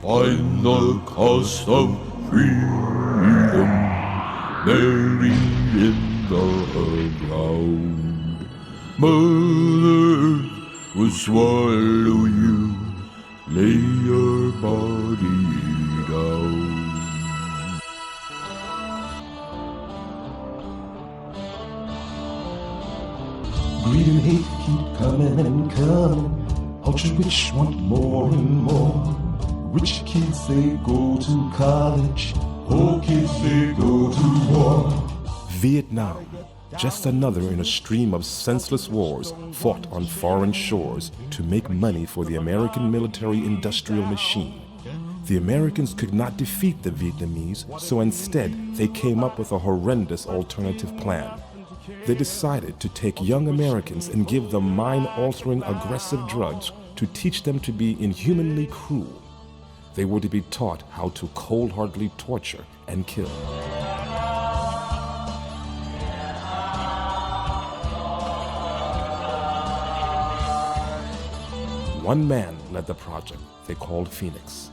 find the cost of freedom buried in the ground. Mother Earth will swallow you, lay your body down. Greed and hate keep coming and coming. Ultra rich want more and more. Rich kids, they go to college. Poor kids, they go to war. Vietnam, just another in a stream of senseless wars fought on foreign shores to make money for the American military-industrial machine. The Americans could not defeat the Vietnamese, so instead they came up with a horrendous alternative plan. They decided to take young Americans and give them mind-altering aggressive drugs to teach them to be inhumanly cruel. They were to be taught how to cold-heartedly torture and kill. One man led the project they called Phoenix.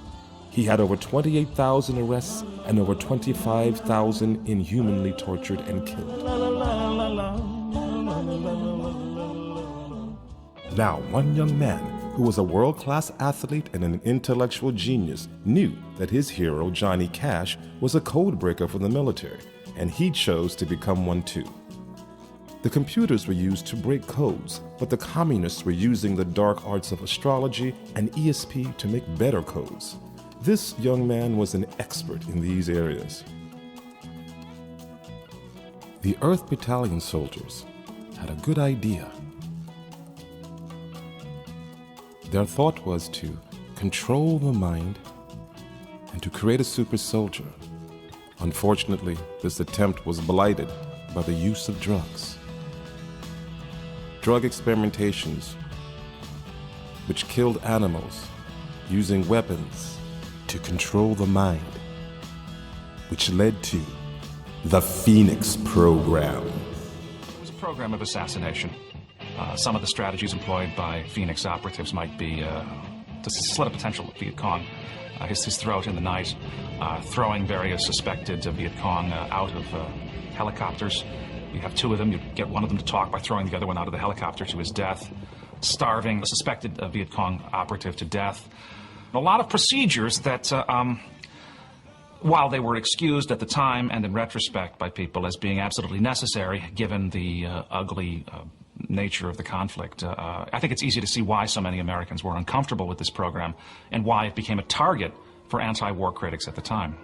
He had over 28,000 arrests and over 25,000 inhumanly tortured and killed. Now, one young man who was a world-class athlete and an intellectual genius knew that his hero, Johnny Cash, was a codebreaker for the military, and he chose to become one too. The computers were used to break codes, but the communists were using the dark arts of astrology and ESP to make better codes. This young man was an expert in these areas. The Earth Battalion soldiers had a good idea. Their thought was to control the mind and to create a super soldier. Unfortunately, this attempt was blighted by the use of drugs. Drug experimentations which killed animals using weapons to control the mind, which led to the Phoenix Program. It was a program of assassination. Some of the strategies employed by Phoenix operatives might be to slit a potential Viet Cong, his throat in the night, throwing various suspected Viet Cong out of helicopters. You have two of them, you get one of them to talk by throwing the other one out of the helicopter to his death, starving a suspected Viet Cong operative to death. A lot of procedures that, while they were excused at the time and in retrospect by people as being absolutely necessary, given the ugly nature of the conflict, I think it's easy to see why so many Americans were uncomfortable with this program and why it became a target for anti-war critics at the time.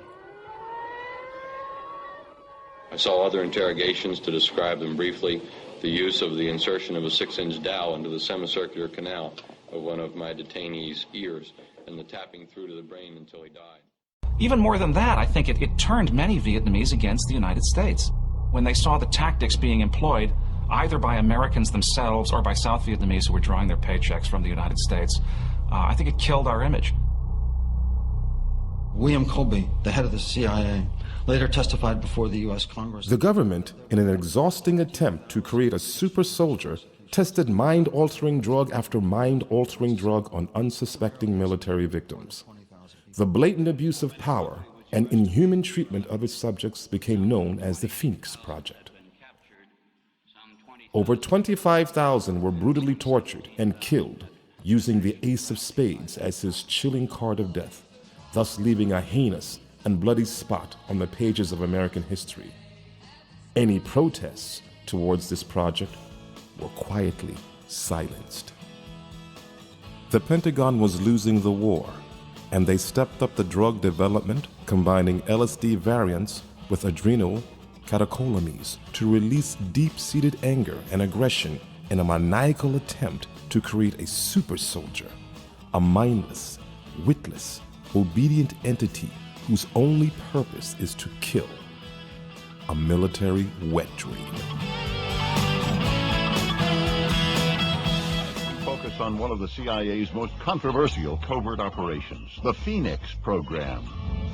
I saw other interrogations to describe them briefly. The use of the insertion of a 6-inch dowel into the semicircular canal of one of my detainees' ears and the tapping through to the brain until he died. Even more than that, I think it turned many Vietnamese against the United States. When they saw the tactics being employed, either by Americans themselves or by South Vietnamese who were drawing their paychecks from the United States, I think it killed our image. William Colby, the head of the CIA, later testified before the U.S. Congress. The government, in an exhausting attempt to create a super soldier, tested mind-altering drug after mind-altering drug on unsuspecting military victims. The blatant abuse of power and inhuman treatment of its subjects became known as the Phoenix Project. Over 25,000 were brutally tortured and killed using the Ace of Spades as his chilling card of death, thus leaving a heinous and bloody spot on the pages of American history. Any protests towards this project were quietly silenced. The Pentagon was losing the war, and they stepped up the drug development, combining LSD variants with adrenal catecholamines to release deep-seated anger and aggression in a maniacal attempt to create a super soldier, a mindless, witless, obedient entity whose only purpose is to kill. A military wet dream. Focus on one of the CIA's most controversial covert operations, the Phoenix Program.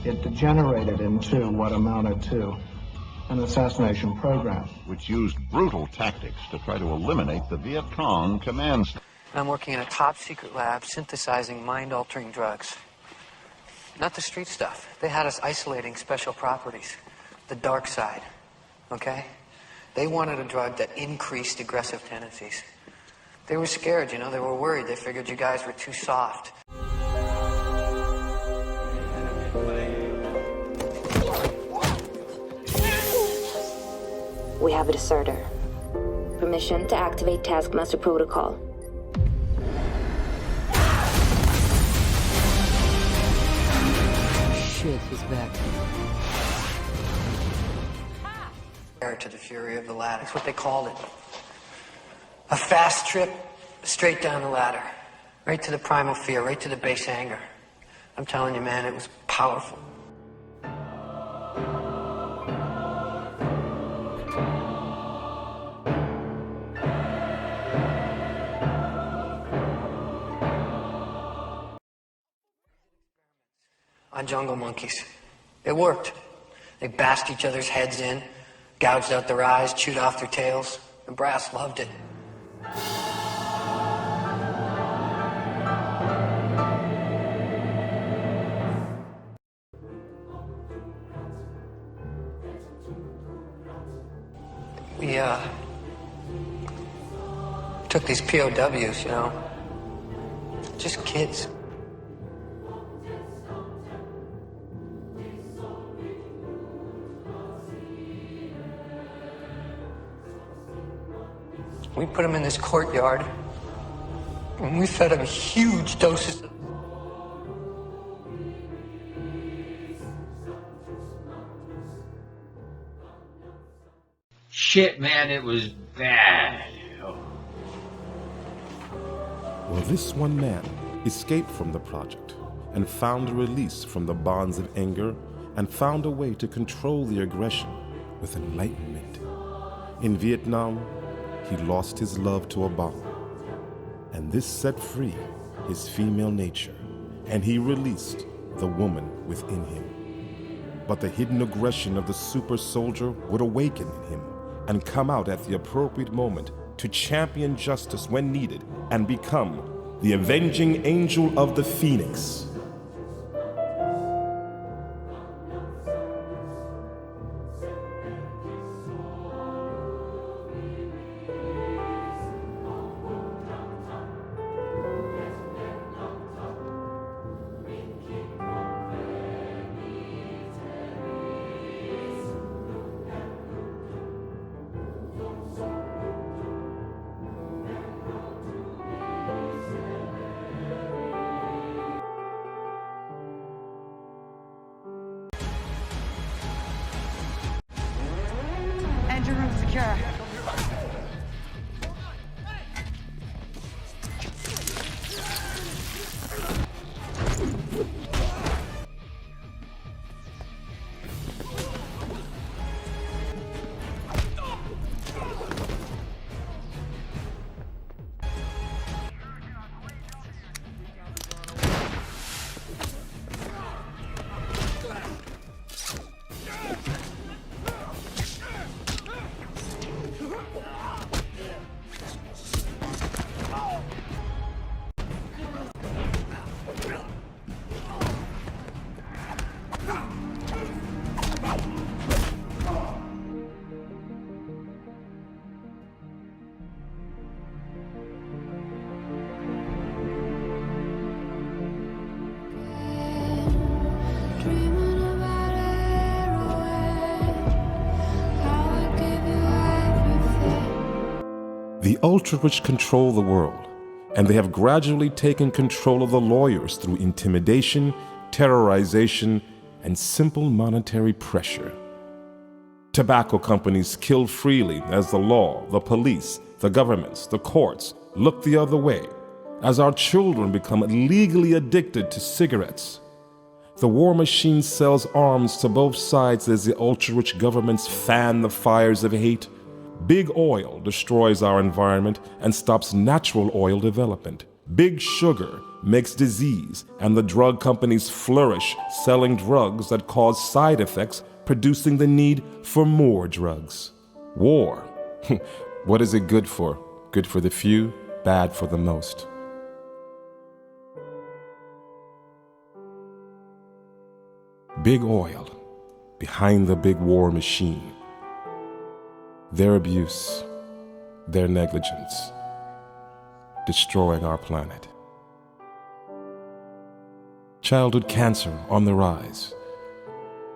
It degenerated into what amounted to an assassination program, which used brutal tactics to try to eliminate the Viet Cong command. I'm working in a top-secret lab synthesizing mind-altering drugs. Not the street stuff. They had us isolating special properties. The dark side, okay? They wanted a drug that increased aggressive tendencies. They were scared, you know, they were worried. They figured you guys were too soft. We have a deserter. Permission to activate Taskmaster Protocol. Shit, he's back. To the fury of the ladder. That's what they called it. A fast trip straight down the ladder. Right to the primal fear, right to the base anger. I'm telling you, man, it was powerful. On jungle monkeys. It worked. They bashed each other's heads in, gouged out their eyes, chewed off their tails. The brass loved it. We, took these POWs, you know, just kids. We put them in this courtyard, and we fed them huge doses of... Shit, man, it was bad. Oh. Well, this one man escaped from the project and found a release from the bonds of anger and found a way to control the aggression with enlightenment. In Vietnam, he lost his love to a bomb, and this set free his female nature, and he released the woman within him. But the hidden aggression of the super soldier would awaken in him and come out at the appropriate moment to champion justice when needed and become the avenging angel of the Phoenix. Engine room secure. The ultra-rich control the world, and they have gradually taken control of the lawyers through intimidation, terrorization, and simple monetary pressure. Tobacco companies kill freely as the law, the police, the governments, the courts look the other way, as our children become legally addicted to cigarettes. The war machine sells arms to both sides as the ultra-rich governments fan the fires of hate. Big oil destroys our environment and stops natural oil development. Big sugar makes disease, and the drug companies flourish, selling drugs that cause side effects, producing the need for more drugs. War. What is it good for? Good for the few, bad for the most. Big oil, behind the big war machine. Their abuse, their negligence, destroying our planet. Childhood cancer on the rise.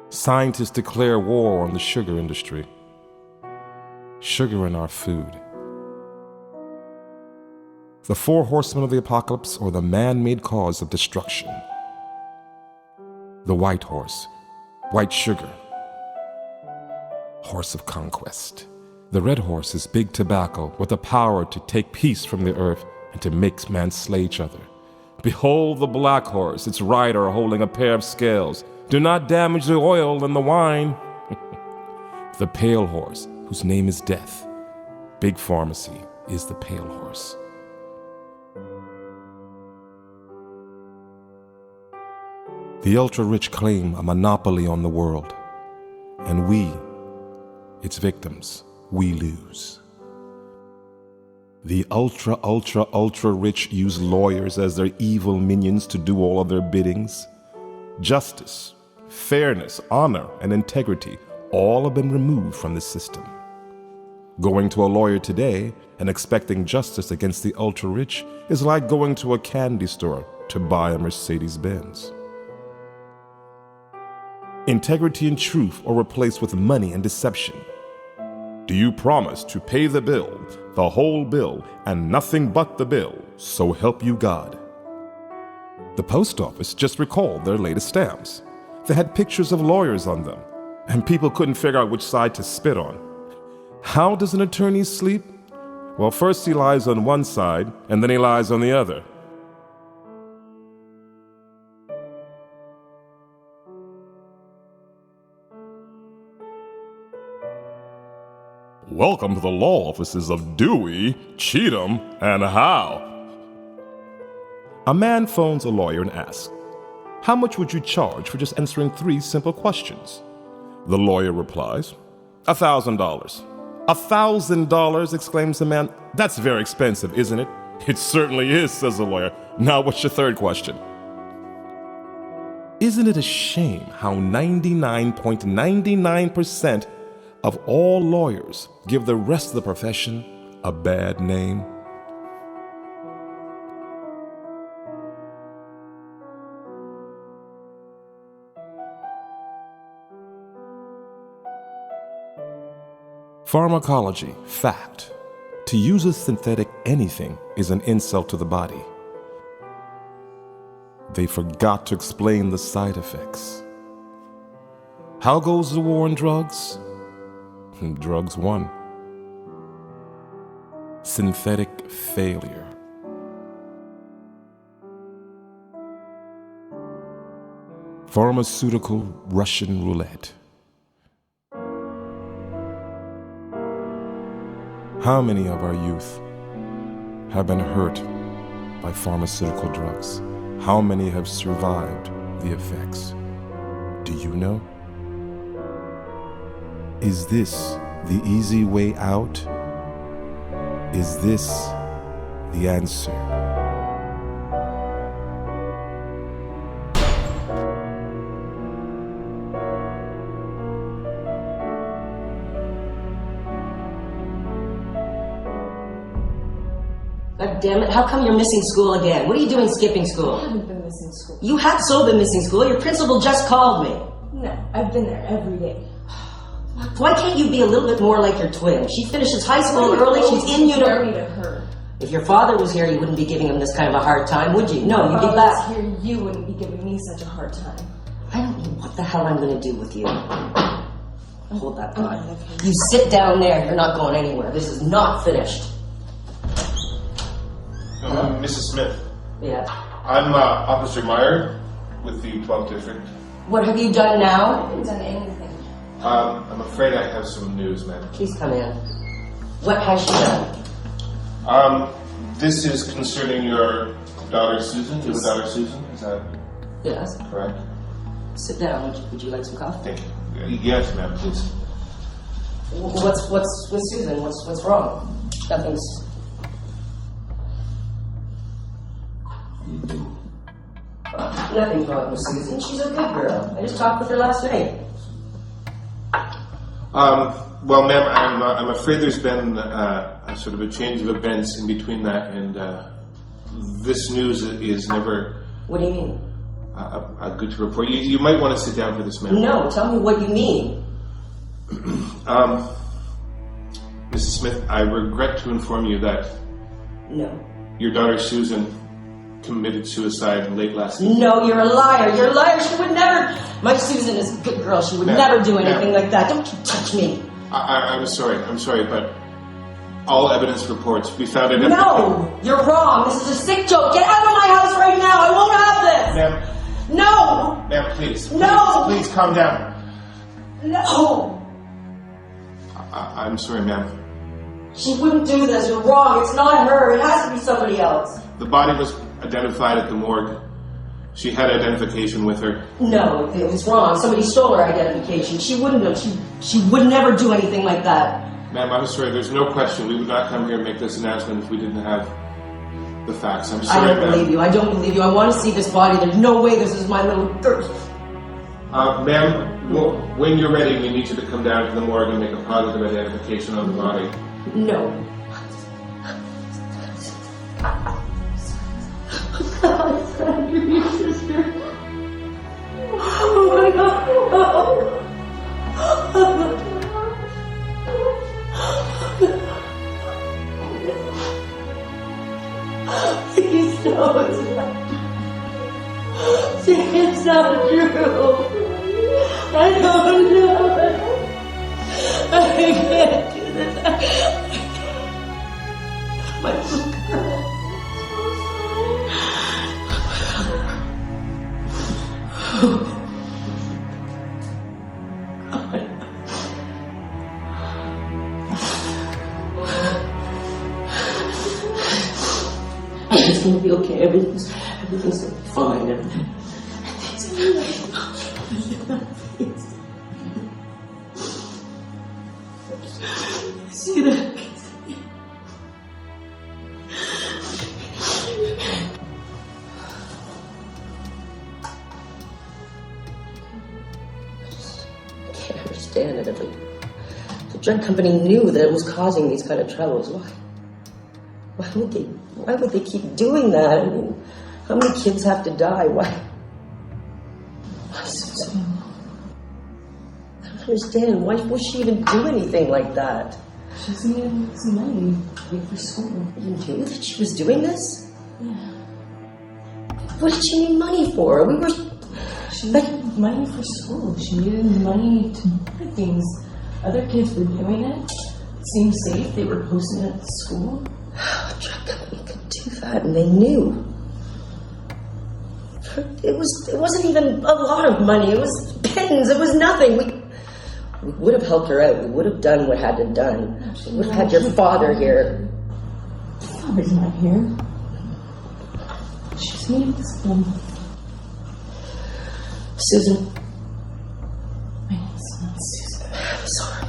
Scientists declare war on the sugar industry. Sugar in our food. The four horsemen of the apocalypse, or the man-made cause of destruction. The white horse, white sugar, horse of conquest. The red horse is big tobacco with the power to take peace from the earth and to make man slay each other. Behold the black horse, its rider holding a pair of scales. Do not damage the oil and the wine. The pale horse, whose name is death. Big pharmacy is the pale horse. The ultra-rich claim a monopoly on the world, and we, its victims, we lose. The ultra-rich use lawyers as their evil minions to do all of their biddings. Justice, fairness, honor, and integrity all have been removed from the system. Going to a lawyer today and expecting justice against the ultra-rich is like going to a candy store to buy a Mercedes-Benz. Integrity and truth are replaced with money and deception. Do you promise to pay the bill, the whole bill, and nothing but the bill, so help you God? The post office just recalled their latest stamps. They had pictures of lawyers on them, and people couldn't figure out which side to spit on. How does an attorney sleep? Well, first he lies on one side, and then he lies on the other. Welcome to the law offices of Dewey, Cheatham, and Howe. A man phones a lawyer and asks, "How much would you charge for just answering 3 simple questions?" The lawyer replies, $1,000. $1,000, exclaims the man. That's very expensive, isn't it? It certainly is, says the lawyer. Now what's your third question? Isn't it a shame how 99.99% of all lawyers give the rest of the profession a bad name? Pharmacology, fact. To use a synthetic anything is an insult to the body. They forgot to explain the side effects. How goes the war on drugs? Drugs won. Synthetic failure. Pharmaceutical Russian roulette. How many of our youth have been hurt by pharmaceutical drugs? How many have survived the effects? Do you know? Is this the easy way out? Is this the answer? God damn it, how come you're missing school again? What are you doing skipping school? I haven't been missing school. You have so been missing school. Your principal just called me. No, I've been there every day. Why can't you be a little bit more like your twin? She finishes high school early, she's in Compare me to her. If your father was here, you wouldn't be giving him this kind of a hard time, would you? No, you'd be back. If here, you wouldn't be giving me such a hard time. I don't know what the hell I'm going to do with you. Hold that thought. You sit down there, you're not going anywhere. This is not finished. Mrs. Smith. Yeah. I'm Officer Meyer with the 12th District. What have you done I now? haven't done anything. I'm afraid I have some news, ma'am. Please come in. What has she done? This is concerning your daughter Susan. Your daughter Susan, is that Yes. correct? Sit down. Would you like some coffee? Thank you. Yes, ma'am, please. What's with Susan? What's wrong? Nothing's. Nothing's wrong with Susan. She's a good girl. I just talked with her last night. Well, ma'am, I'm afraid there's been a sort of a change of events in between that, and this news is never. What do you mean? Good to report. You might want to sit down for this, ma'am. No, tell me what you mean. Mrs. Smith, I regret to inform you that. No. Your daughter Susan committed suicide late last week. No, you're a liar. You're a liar. She would never. My Susan is a good girl. She would never do anything like that. Don't you touch me. I'm sorry, but all evidence reports we found it. No, you're wrong. This is a sick joke. Get out of my house right now. I won't have this. Ma'am. No. Ma'am, please. No. Please calm down. No. I'm sorry, ma'am. She wouldn't do this. You're wrong. It's not her. It has to be somebody else. The body was identified at the morgue. She had identification with her. No, it was wrong. Somebody stole her identification. She wouldn't have. She would never do anything like that. Ma'am, I'm sorry. There's no question. We would not come here and make this announcement if we didn't have the facts. I'm sorry, I don't believe you. I don't believe you. I want to see this body. There's no way this is my little girl. Ma'am, when you're ready, we need you to come down to the morgue and make a positive identification on the body. No. Alexander, your sister. Oh my God. Please don't. It's not true. I don't know. I can't do this. My It's gonna be okay. Everything's gonna be fine. See that? I can't understand it. If the drug company knew that it was causing these kind of troubles, why would they keep doing that? I mean, how many kids have to die? Why Susan? I don't understand. Why would she even do anything like that? She's needing some money for school. You knew that she was doing this? Yeah. What did she need money for? She needed money for school. She needed money to buy things. Other kids were doing it. It seemed safe. They were posting it at school. A drug company could do that, and they knew. It wasn't even a lot of money. It was pins. It was nothing. We would have helped her out. We would have done what had to be done. We would have had your father here. Father's not here. She's needing this phone. Susan. My name's not Susan.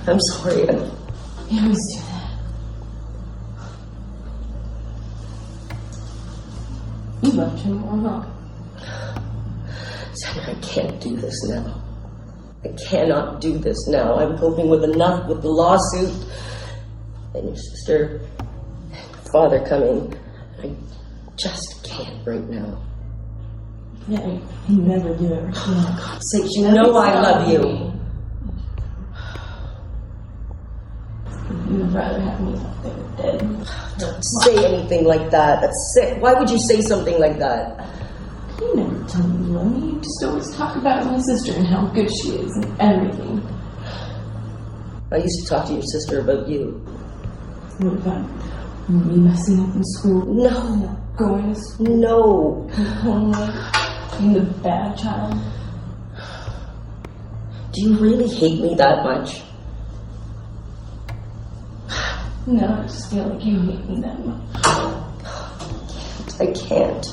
I'm sorry. You always do that. You left him or not? Sandra, I can't do this now. I cannot do this now. I'm coping with enough with the lawsuit and your sister and your father coming. I just can't right now. Yeah, you never do it. For God's sake, you know I love you. You would rather have me out there dead. Don't say anything like that. That's sick. Why would you say something like that? You never tell me you love me. You just always talk about my sister and how good she is and everything. I used to talk to your sister about you. What about me messing up in school? No. Going to school? No. Home being the bad child? Do you really hate me that much? No, I just feel like you hate me that much. I can't.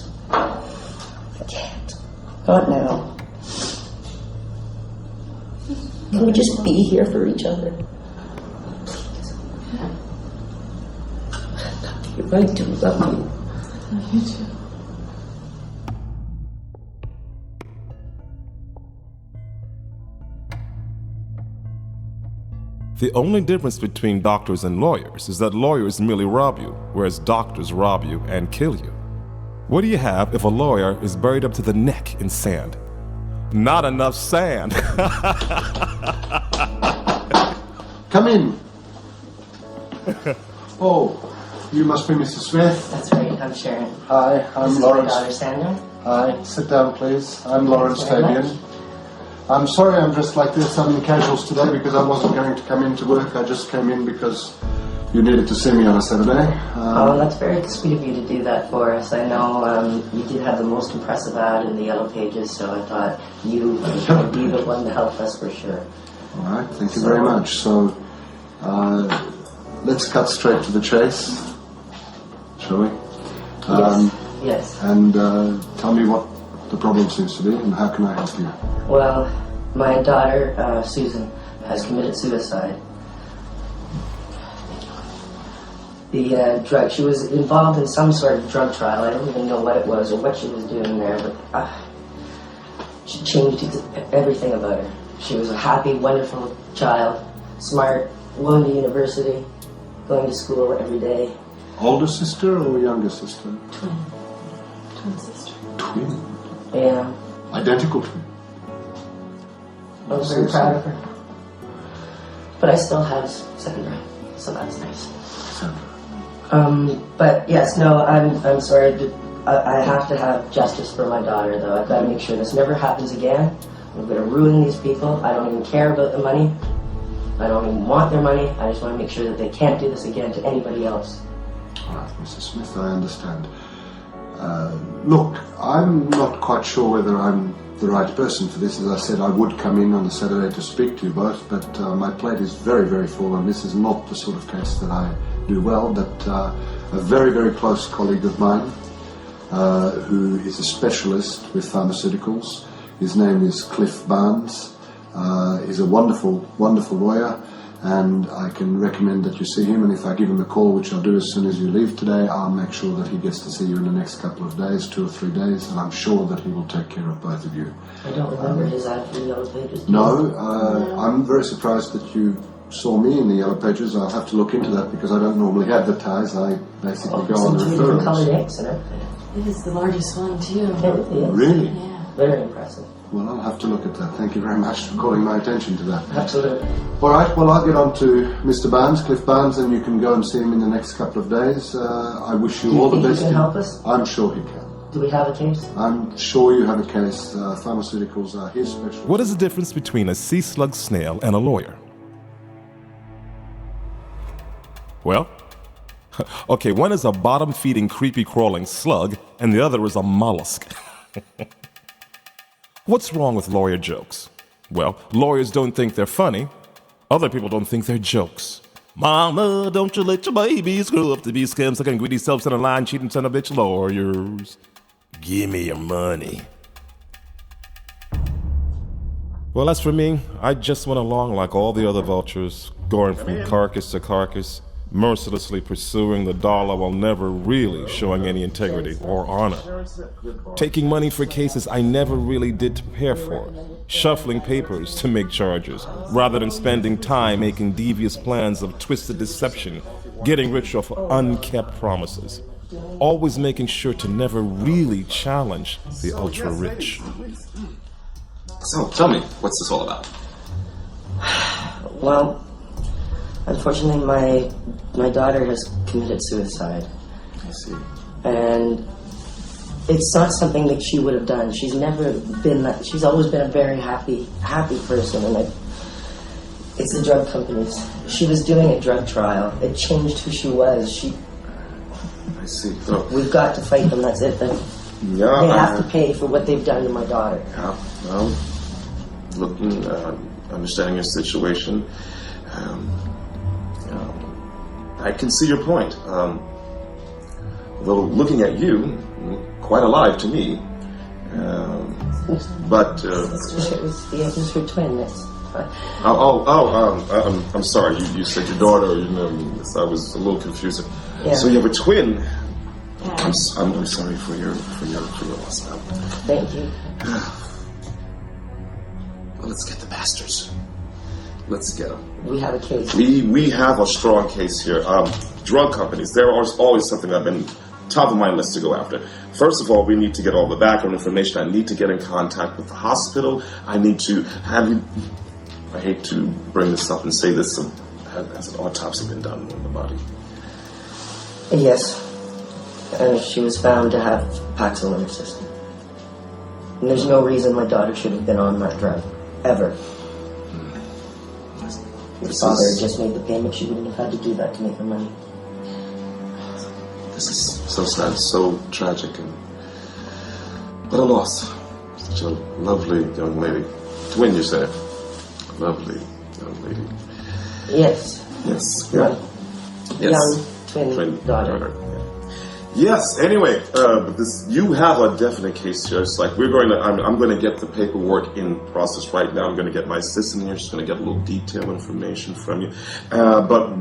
Not now. Can we just be here for each other? Please. I do love you. Love you too. The only difference between doctors and lawyers is that lawyers merely rob you, whereas doctors rob you and kill you. What do you have if a lawyer is buried up to the neck in sand? Not enough sand. Come in. Oh, you must be Mrs. Smith. That's right, I'm Sharon. Hi, I'm This Lawrence. is my daughter, Sandra. Hi, sit down, please. I'm Lawrence Thank you very Fabian. I'm sorry I'm dressed like this. I'm in casuals today because I wasn't going to come into work. I just came in because you needed to see me on a Saturday. Oh, that's very sweet of you to do that for us. I know you did have the most impressive ad in the Yellow Pages, so I thought you would be the one to help us for sure. All right, thank you very much. So, let's cut straight to the chase, shall we? Yes. And tell me what the problem seems to be and how can I help you? Well, my daughter, Susan, has committed suicide. She was involved in some sort of drug trial. I don't even know what it was or what she was doing there, but she changed everything about her. She was a happy, wonderful child, smart, going to university, going to school every day. Older sister or younger sister? Twin sister. Twin? Yeah. Identical twin? I was very proud of her. But I still have Sandra, so that's nice. Sandra. But yes, no, I'm sorry. I have to have justice for my daughter, though. I've got to make sure this never happens again. I'm going to ruin these people. I don't even care about the money. I don't even want their money. I just want to make sure that they can't do this again to anybody else. All right, Mrs. Smith, I understand. Look, I'm not quite sure whether I'm the right person for this. As I said, I would come in on a Saturday to speak to you both, but my plate is very, very full, and this is not the sort of case that I do well. But a very, very close colleague of mine, who is a specialist with pharmaceuticals, his name is Cliff Barnes. He's a wonderful, wonderful lawyer, and I can recommend that you see him. And if I give him a call, which I'll do as soon as you leave today, I'll make sure that he gets to see you in the next couple of days, 2 or 3 days, and I'm sure that he will take care of both of you. I don't remember his ad for the Yellow Pages. No, I'm very surprised that you saw me in the Yellow Pages. I'll have to look into that because I don't normally advertise. I basically go on Some different colored referrals. inks and everything. It is the largest one, too. Really? Yeah. Very impressive. Well, I'll have to look at that. Thank you very much for calling my attention to that. Absolutely. All right, well, I'll get on to Mr. Barnes, Cliff Barnes, and you can go and see him in the next couple of days. I wish you all the Do you best. think he can help us? I'm sure he can. Do we have a case? I'm sure you have a case. Pharmaceuticals are his specialty. What is the difference between a sea slug snail and a lawyer? Well, okay, one is a bottom-feeding, creepy-crawling slug, and the other is a mollusk. What's wrong with lawyer jokes? Well, lawyers don't think they're funny. Other people don't think they're jokes. Mama, don't you let your babies grow up to be scams like greedy self-centered lying, cheating son of a bitch lawyers. Give me your money. Well, as for me, I just went along like all the other vultures, going from carcass to carcass, mercilessly pursuing the dollar while never really showing any integrity or honor. Taking money for cases I never really did prepare for, shuffling papers to make charges, rather than spending time making devious plans of twisted deception, getting rich off unkept promises, always making sure to never really challenge the ultra-rich. So, tell me, what's this all about? Well, unfortunately, my daughter has committed suicide. I see. And it's not something that she would have done. She's never been that. She's always been a very happy person. And it's the drug companies. She was doing a drug trial. It changed who she was. I see. So, We've got to fight them. That's it. They have to pay for what they've done to my daughter. Yeah, well, looking, understanding your situation, I can see your point. Though looking at you, quite alive to me. But it was her twin. I'm sorry. You said your daughter. I was a little confused. Yeah. So you have a twin. I'm sorry for your loss, man. Thank you. Well, let's get the bastards. Let's get them. We have a case. We have a strong case here. Drug companies, there is always something I've been top of my list to go after. First of all, we need to get all the background information. I need to get in contact with the hospital. I need to have you... I hate to bring this up and say this, has an autopsy been done on the body? Yes. And she was found to have Paxil in her system. And there's no reason my daughter should have been on that drug. Ever. His father had just made the payment. She wouldn't have had to do that to make her money. This is so sad, so tragic, and what a loss. Such a lovely young lady. Twin, you said? Lovely young lady. Yes. Yes. Yeah. Yes. Young twin daughter. Yes. Anyway, but you have a definite case here. It's like I'm going to get the paperwork in process right now. I'm going to get my assistant here. She's going to get a little detailed information from you. But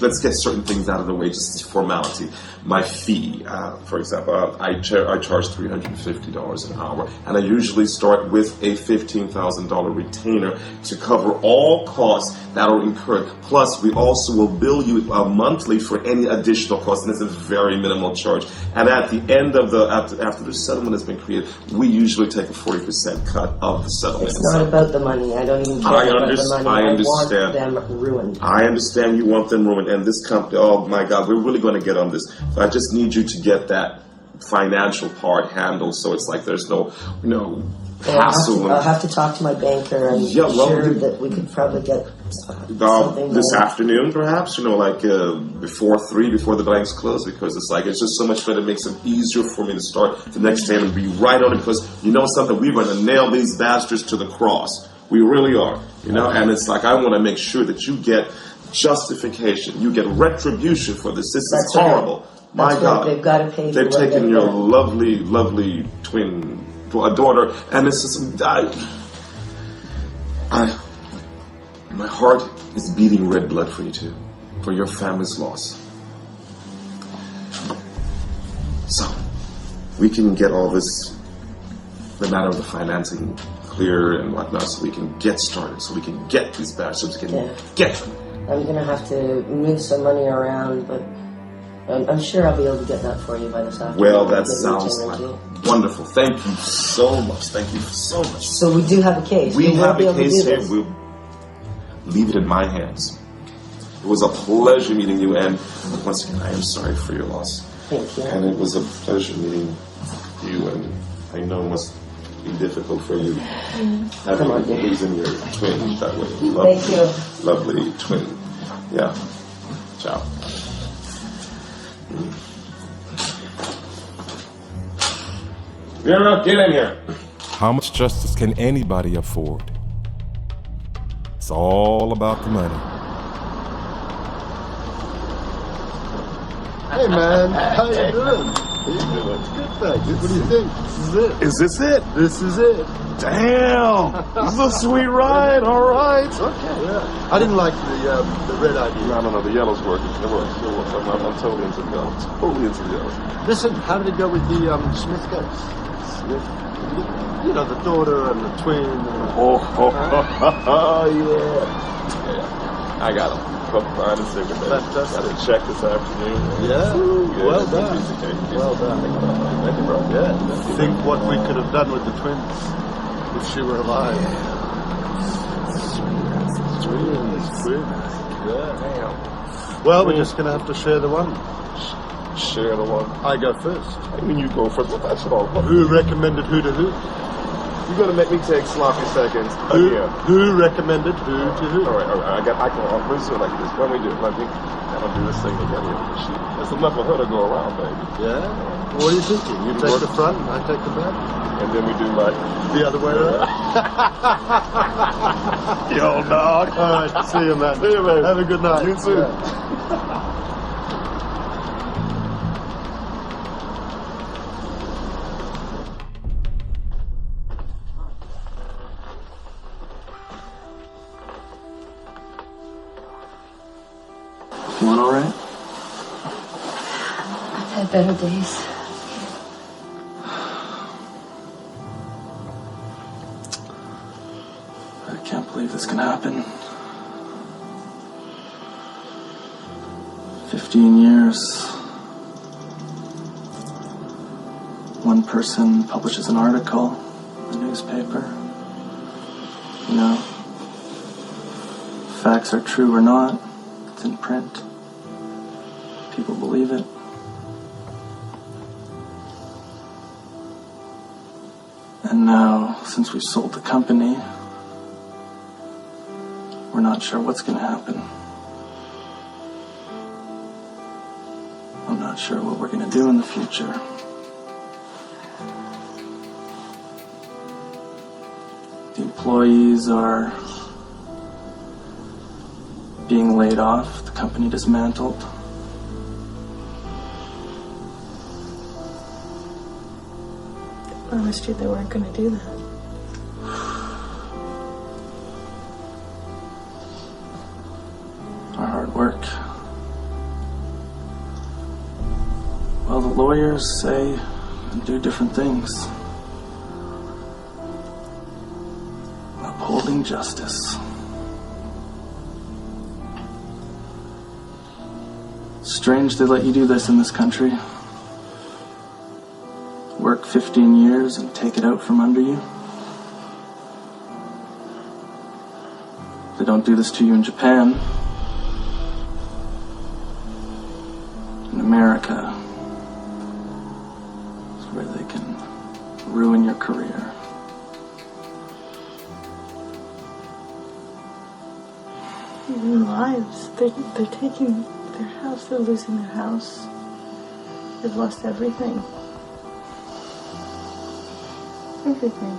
let's get certain things out of the way, just as formality. My fee, for example, I charge $350 an hour, and I usually start with a $15,000 retainer to cover all costs that are incurred. Plus, we also will bill you monthly for any additional costs, and it's a very minimal charge. And at the end of after the settlement has been created, we usually take a 40% cut of the settlement. It's not about the money. I don't even care about the money. I understand. I want them ruined. I understand you want them ruined, and this company, oh my God, we're really going to get on this. So I just need you to get that financial part handled, so it's like there's no hassle. I'll have to talk to my banker. I'm sure that we could probably get something this going. afternoon, perhaps, before 3, before the banks close, because it's just so much better. It makes it easier for me to start the next day and be right on it, because you know something, we're going to nail these bastards to the cross. We really are, and it's like I want to make sure that you get justification, you get retribution for this. This is horrible. My God, they've got to pay. They've taken your lovely, lovely twin daughter, and it's just my heart is beating red blood for you too, for your family's loss. So we can get all this, the matter of the financing clear and whatnot, so we can get started, so we can get these bastards, get them. I'm going to have to move some money around, but I'm sure I'll be able to get that for you by this afternoon. Well, that sounds wonderful. Thank you so much. Thank you so much. So we do have a case. We have a case here. We'll leave it in my hands. It was a pleasure meeting you, and once again, I am sorry for your loss. Thank you. And it was a pleasure meeting you, and I know it must be difficult for you losing your twin that way. Thank you. Lovely twin. Yeah. Ciao. Vera, get in here. How much justice can anybody afford? It's all about the money. Hey man, how you doing? How you doing? Good, thanks. What do you think? Is this it? This is it. Damn! This is a sweet ride, alright. Okay, yeah. I didn't like the red idea. No, the yellow's working. It works. I'm totally into the yellow. Totally into the yellow. Listen, how did it go with the Smith case? Smith? You know, the daughter and the twin. And yeah. I got him. Fine and sick with that. Got a check this afternoon. Yeah. Well done. Well done. Thank you, bro. Yeah. Think what we could have done with the twins if she were alive. Twins. Yeah. Well, we're just going to have to share the one. Share the one. I go first. I mean, you go first. Well, that's all. Who recommended who to who? You're gonna make me take sloppy seconds again. Who recommended who to who? All right. I can. Let's do it like this. When we do it, let me. I'm gonna do this thing again here. There's enough of her to go around, baby. Yeah. What are you thinking? You take the front, and I take the back, and then we do like the other way around. Yo, dog. All right. See you, man. See you, baby. Have a good night. You too. Yeah. Feeling all right? I've had better days. I can't believe this can happen. 15 years. One person publishes an article in the newspaper. You know, facts are true or not, it's in print. People believe it. And now, since we've sold the company, we're not sure what's going to happen. I'm not sure what we're going to do in the future. The employees are being laid off, the company dismantled. They promised you they weren't going to do that. Our hard work. Well, the lawyers say and do different things. Upholding justice. Strange they let you do this in this country. Work 15 years and take it out from under you. They don't do this to you in Japan. In America is where they can ruin your career. Even lives. They're taking their house. They're losing their house. They've lost everything. Everything.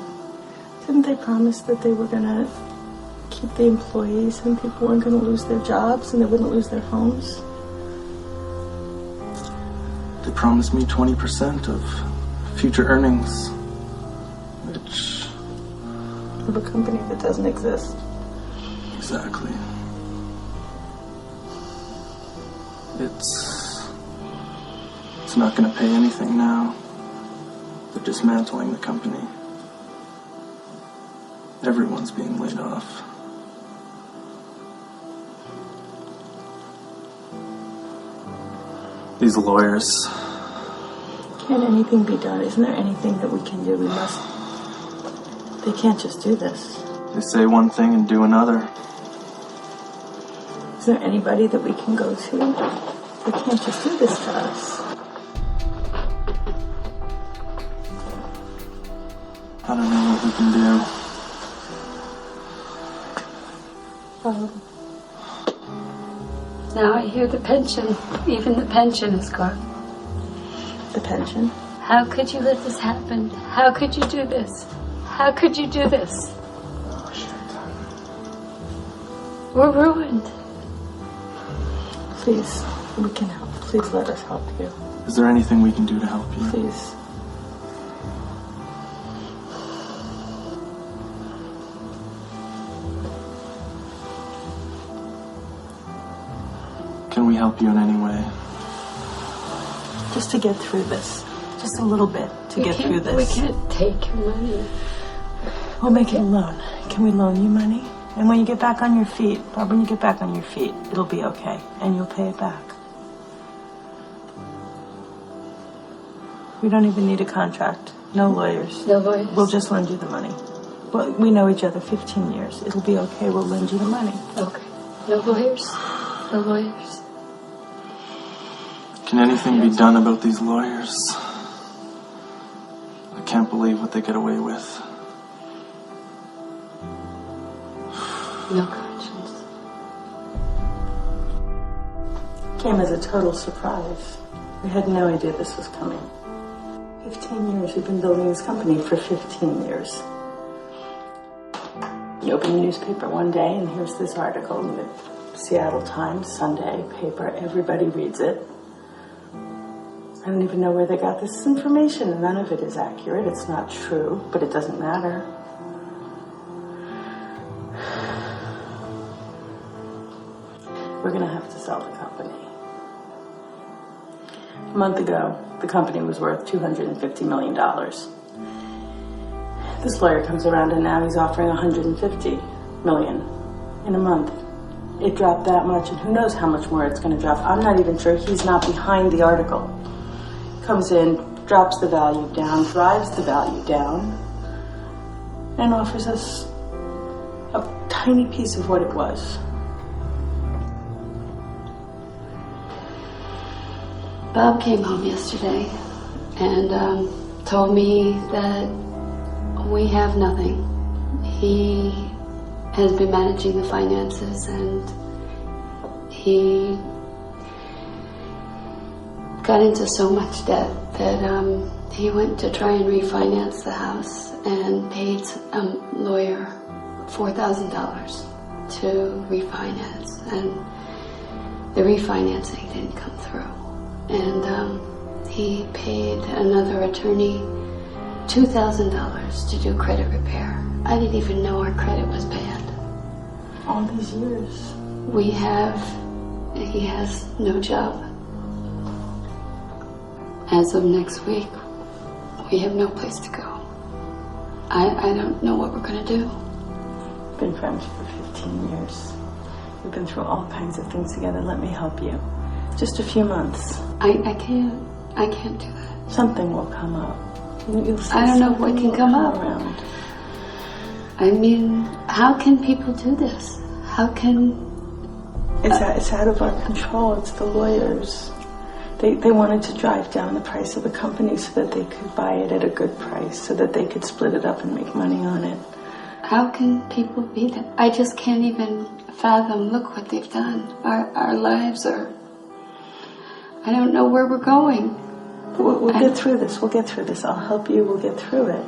Didn't they promise that they were going to keep the employees and people weren't going to lose their jobs and they wouldn't lose their homes? They promised me 20% of future earnings, which... Of a company that doesn't exist. Exactly. It's not going to pay anything now. They're dismantling the company. Everyone's being laid off. These lawyers. Can't anything be done? Isn't there anything that we can do? They can't just do this. They say one thing and do another. Is there anybody that we can go to? They can't just do this to us. I don't know what we can do. Now I hear the pension. Even the pension is gone. The pension? How could you let this happen? How could you do this? How could you do this? We're ruined. Please, we can help. Please let us help you. Is there anything we can do to help you? Please. Can we help you in any way? Just to get through this. Just a little bit to get through this. We can't take your money. We'll make it a loan. Can we loan you money? And when you get back on your feet, Bob, when you get back on your feet, it'll be okay. And you'll pay it back. We don't even need a contract. No lawyers. No lawyers. We'll just lend you the money. Well, we know each other 15 years. It'll be okay. We'll lend you the money. Okay. No lawyers. No lawyers. Can anything be done about these lawyers? I can't believe what they get away with. No conscience. Came as a total surprise. We had no idea this was coming. 15 years. We've been building this company for 15 years. You open the newspaper one day and here's this article in the Seattle Times, Sunday paper. Everybody reads it. I don't even know where they got this information, and none of it is accurate. It's not true, but it doesn't matter. We're going to have to sell the company. A month ago, the company was worth $250 million. This lawyer comes around and now he's offering $150. million in a month. It dropped that much, and who knows how much more it's going to drop. I'm not even sure he's not behind the article. Comes in, drops the value down, drives the value down, and offers us a tiny piece of what it was. Bob came home yesterday and told me that we have nothing. He has been managing the finances, and he got into so much debt that he went to try and refinance the house and paid a lawyer $4,000 to refinance, and the refinancing didn't come through. And he paid another attorney $2,000 to do credit repair. I didn't even know our credit was bad. All these years. He has no job. As of next week, we have no place to go. I don't know what we're gonna do. We've been friends for 15 years. We've been through all kinds of things together. Let me help you. Just a few months. I can't do that. Something will come up. You'll see. I don't know what can come up. Around. I mean, how can people do this? How can... It's out of our control. It's the lawyers. They wanted to drive down the price of the company so that they could buy it at a good price, so that they could split it up and make money on it. How can people be that? I just can't even fathom. Look what they've done. Our lives are... I don't know where we're going. We'll get through this. We'll get through this. I'll help you. We'll get through it.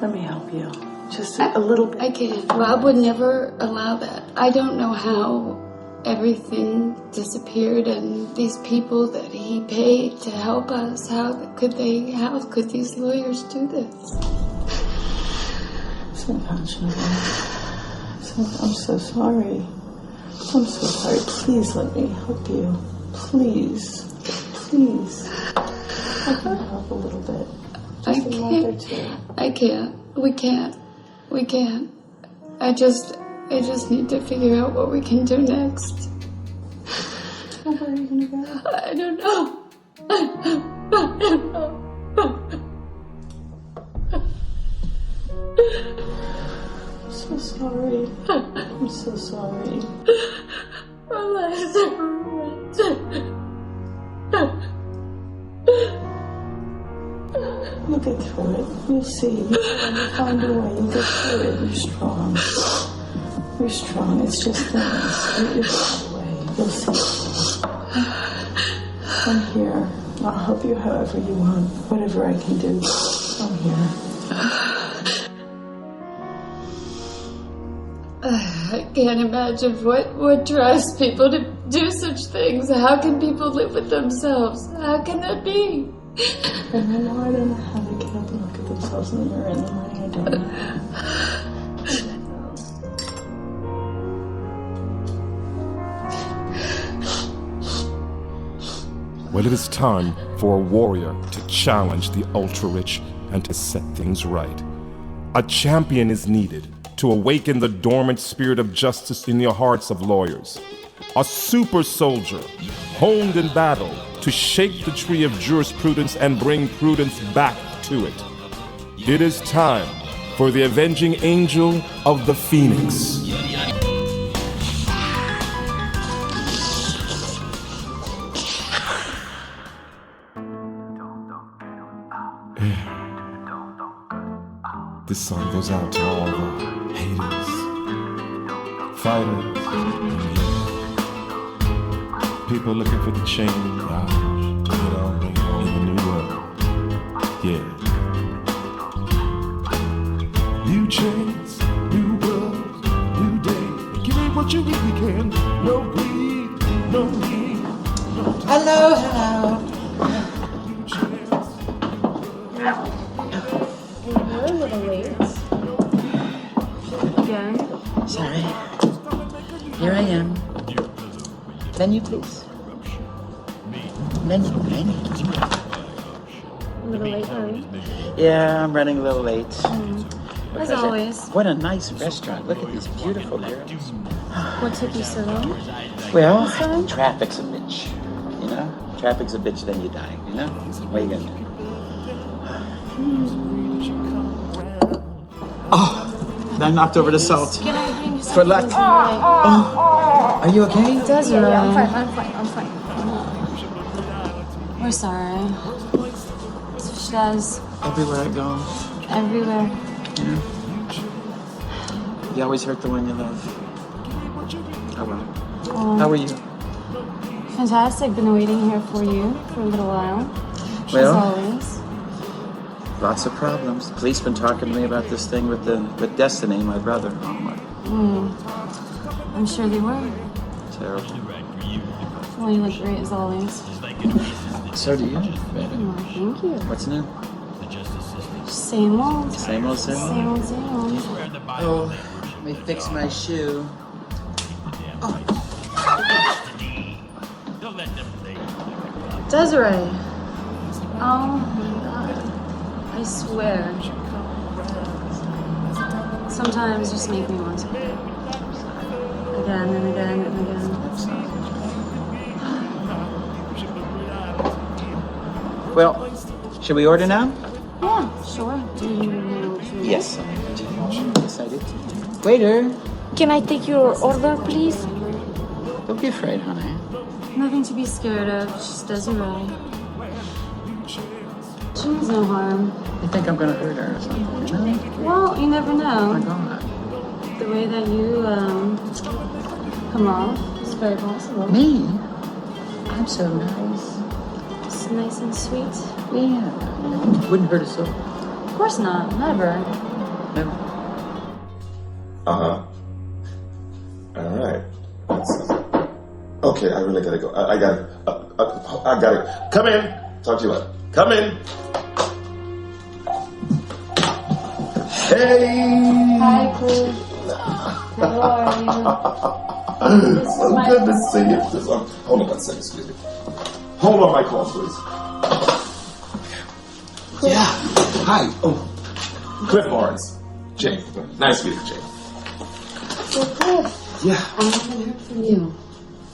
Let me help you. Just a little bit. I can't. Bob would never allow that. I don't know how everything disappeared, and these people that he paid to help us, how could these lawyers do this? So unconscionable. I'm so sorry. I'm so sorry. Please let me help you. Please. Please. I can help a little bit. Just a month or two. I can't. We can't. I just need to figure out what we can do next. Where are you gonna go? I don't know. I'm so sorry. I'm so sorry. Our lives are ruined. You'll get through it. You'll see. You'll find a way. You'll get through it. You're strong. You're strong. It's just things. You'll find a way. You'll see. I'm here. I'll help you however you want. Whatever I can do. I'm here. I can't imagine what drives people to do such things. How can people live with themselves? How can that be? And I know I don't know how they get up and look at themselves in the mirror in the morning. I don't know. Well, it is time for a warrior to challenge the ultra-rich and to set things right. A champion is needed to awaken the dormant spirit of justice in the hearts of lawyers. A super soldier, honed in battle, to shake the tree of jurisprudence and bring prudence back to it. It is time for the avenging angel of the Phoenix. This song goes out to all the haters, fighters, people looking for the change, in the new world. Yeah. New chains, new world, new day. Give me what you really can. No greed, no need. No time. Hello. We're a little late. Again? Sorry. Here I am. Menu, please. Menu. A little late, Larry. Yeah, I'm running a little late. As always. What a nice restaurant. Look at these beautiful girls. What took you so long? Well, Sorry? traffic's a bitch. You know? Traffic's a bitch, then you die. You know? What are you gonna do? Oh, I knocked over the salt. Can I bring you For luck. Oh, are you okay? Desiree. Yeah, I'm fine. We're sorry. That's what she does. Everywhere I go. Everywhere. Yeah. You always hurt the one you love. Oh well. How are you? Fantastic. Been waiting here for you for a little while. Well, as always. Lots of problems. The police been talking to me about this thing with Destiny, my brother. Oh my. I'm sure they were. Terrible. Well, you look great as always. So do you, baby. Oh, thank you. What's new? Same old. Same old, same old. Same old. Oh, let me fix my shoe. Desiree. Oh my God. I swear. Sometimes just make me want to. Again and again and again. Well, should we order now? Yeah, sure. Do you know what you want? Yes. Yes, I do. Waiter. Can I take your order, please? Don't be afraid, honey. Nothing to be scared of. She's Desiree. She means no harm. You think I'm gonna hurt her or something? No? Well, you never know. Oh my God. The way that you come off is very possible. Me? I'm so nice. Just nice and sweet. Yeah. Wouldn't hurt a soul. Of course not. Never. Never. All right. Okay, I really gotta go. I got it. I got it. Come in. Talk to you later. Come in. Hey. Hi, Cliff. How are you? So good to see you. Hold on one second, excuse me. Hold on my call, please. Yeah. Hi. Oh. Cliff Barnes. Jane. Nice to meet you, Jane. So, Cliff. Yeah. I haven't heard from you.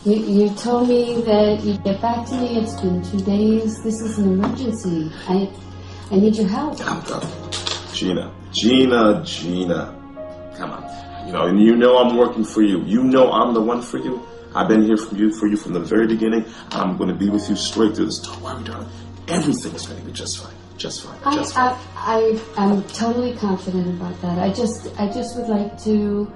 You told me that you'd get back to me. It's been 2 days. This is an emergency. I need your help. Gina. Come on. You know I'm working for you. You know I'm the one for you. I've been here for you from the very beginning. I'm going to be with you straight through this. Don't worry, darling. Everything is going to be just fine. Just fine. I'm totally confident about that. I just would like to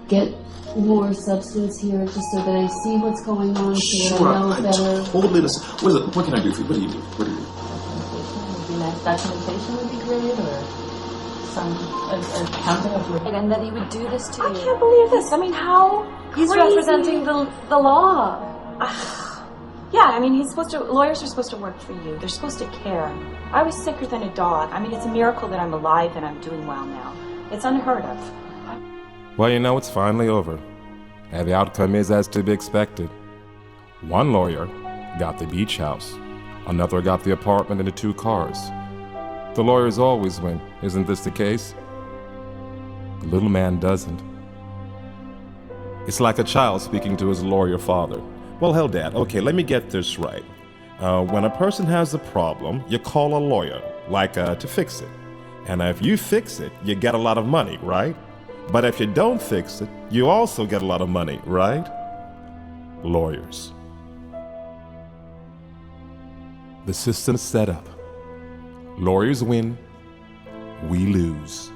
get more substance here, just so that I see what's going on, so that I know better. Totally listen. What can I do for you? What do you do? Maybe that documentation would be great, or some accounting of your... And that he would do this to you. I can't believe this. I mean, how He's crazy. representing the law. Yeah, I mean, lawyers are supposed to work for you. They're supposed to care. I was sicker than a dog. I mean, it's a miracle that I'm alive and I'm doing well now. It's unheard of. Well, it's finally over. And the outcome is as to be expected. One lawyer got the beach house. Another got the apartment and the 2 cars. The lawyers always win. Isn't this the case? The little man doesn't. It's like a child speaking to his lawyer father. Well, hell, Dad, okay, let me get this right. When a person has a problem, you call a lawyer, to fix it. And if you fix it, you get a lot of money, right? But if you don't fix it, you also get a lot of money, right? Lawyers. The system's set up. Lawyers win, we lose.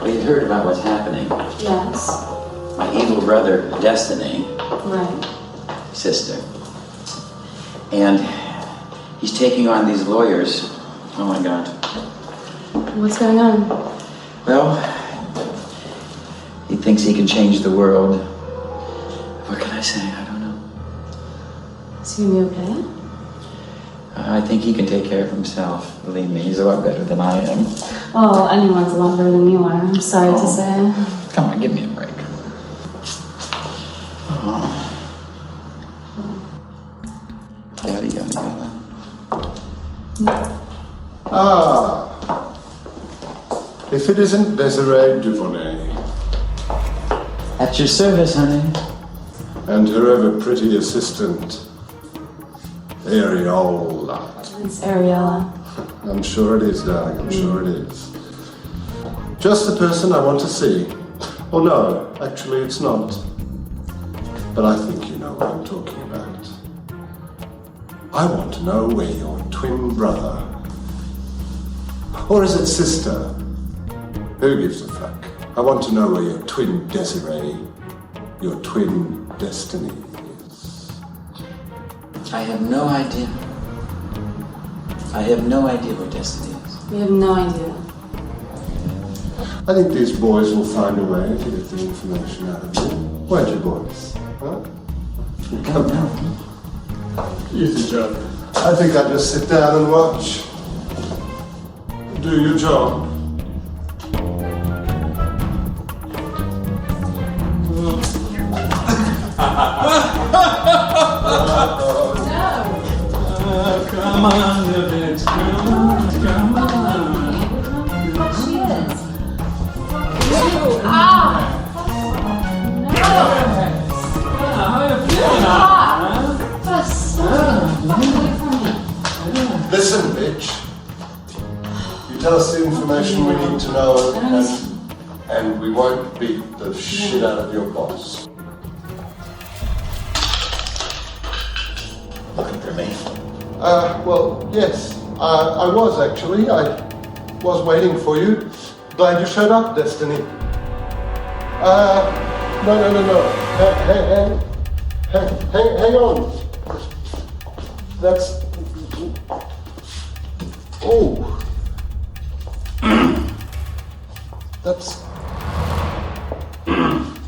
Well, you heard about what's happening. Yes. My evil brother, Destiny. Right. Sister. And he's taking on these lawyers. Oh my God. What's going on? Well, he thinks he can change the world. What can I say? I don't know. Is he gonna be okay? I think he can take care of himself. Believe me, he's a lot better than I am. Oh, anyone's a lot better than you are. I'm sorry to say. Come on, give me a break. Yada, yada, yada. Ah. If it isn't Desiree Duvernay. At your service, honey. And her ever pretty assistant, Ariola. It's Ariella. I'm sure it is, darling. I'm sure it is. Just the person I want to see. Oh no, actually it's not. But I think you know what I'm talking about. I want to know where your twin brother, or is it sister? Who gives a fuck? I want to know where your twin Desiree, your twin Destiny is. I have no idea. I have no idea where Destiny is. We have no idea. I think these boys will find a way to get the information out of you. Won't you, boys? Huh? Come on. Easy job. I think I'll just sit down and watch. Do your job. Come on, little bitch. Come on. She is. Listen, bitch. You tell us the information we need to know, and we won't beat the shit out of your boss. Looking for me? Well, yes. I was actually. I was waiting for you. Glad you showed up, Destiny. No. Hang on. That's... Oh.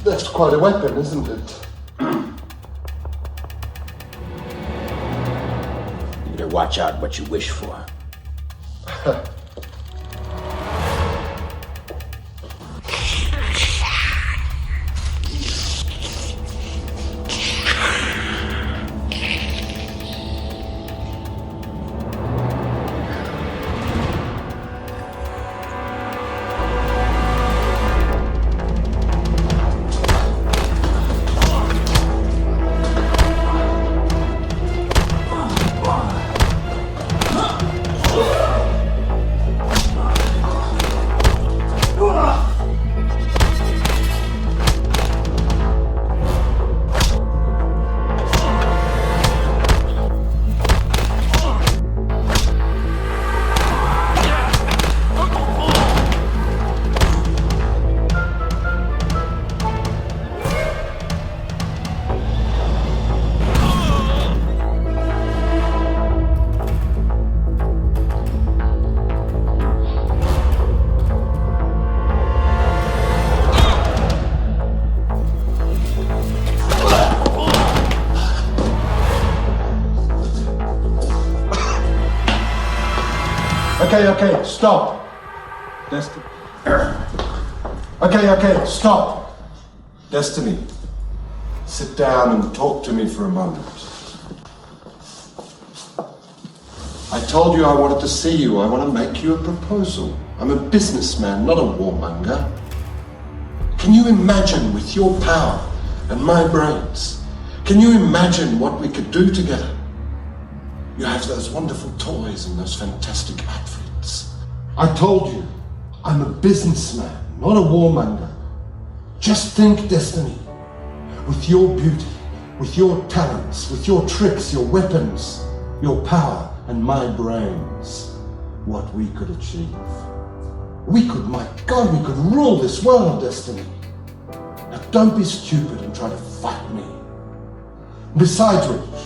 That's quite a weapon, isn't it? You better watch out what you wish for. Okay, stop. Destiny. Okay, stop. Destiny, sit down and talk to me for a moment. I told you I wanted to see you. I want to make you a proposal. I'm a businessman, not a warmonger. Can you imagine with your power and my brains, can you imagine what we could do together? You have those wonderful toys and those fantastic outfits. I told you, I'm a businessman, not a warmonger. Just think, Destiny, with your beauty, with your talents, with your tricks, your weapons, your power, and my brains, what we could achieve. We could, my God, we could rule this world, Destiny. Now don't be stupid and try to fight me. Besides which,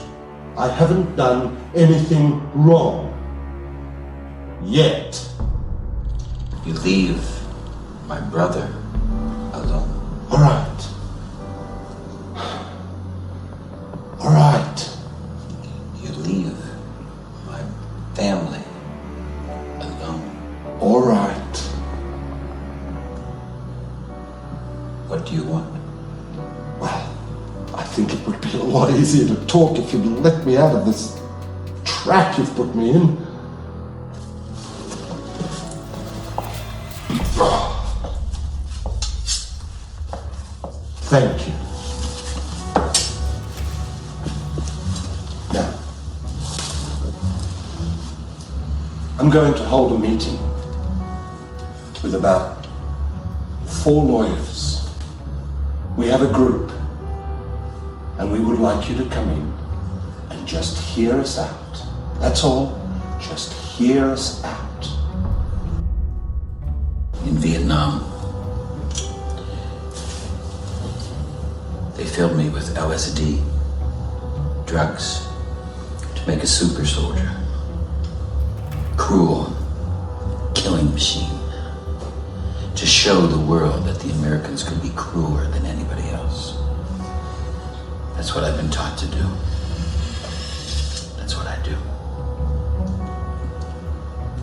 I haven't done anything wrong. Yet. You leave my brother alone. All right. All right. You leave my family alone. All right. What do you want? Well, I think it would be a lot easier to talk if you'd let me out of this trap you've put me in. Thank you. Now, I'm going to hold a meeting with about 4 lawyers. We have a group, and we would like you to come in and just hear us out. That's all. Just hear us out. In Vietnam, they filled me with LSD, drugs, to make a super soldier. Cruel, killing machine. To show the world that the Americans could be crueler than anybody else. That's what I've been taught to do. That's what I do.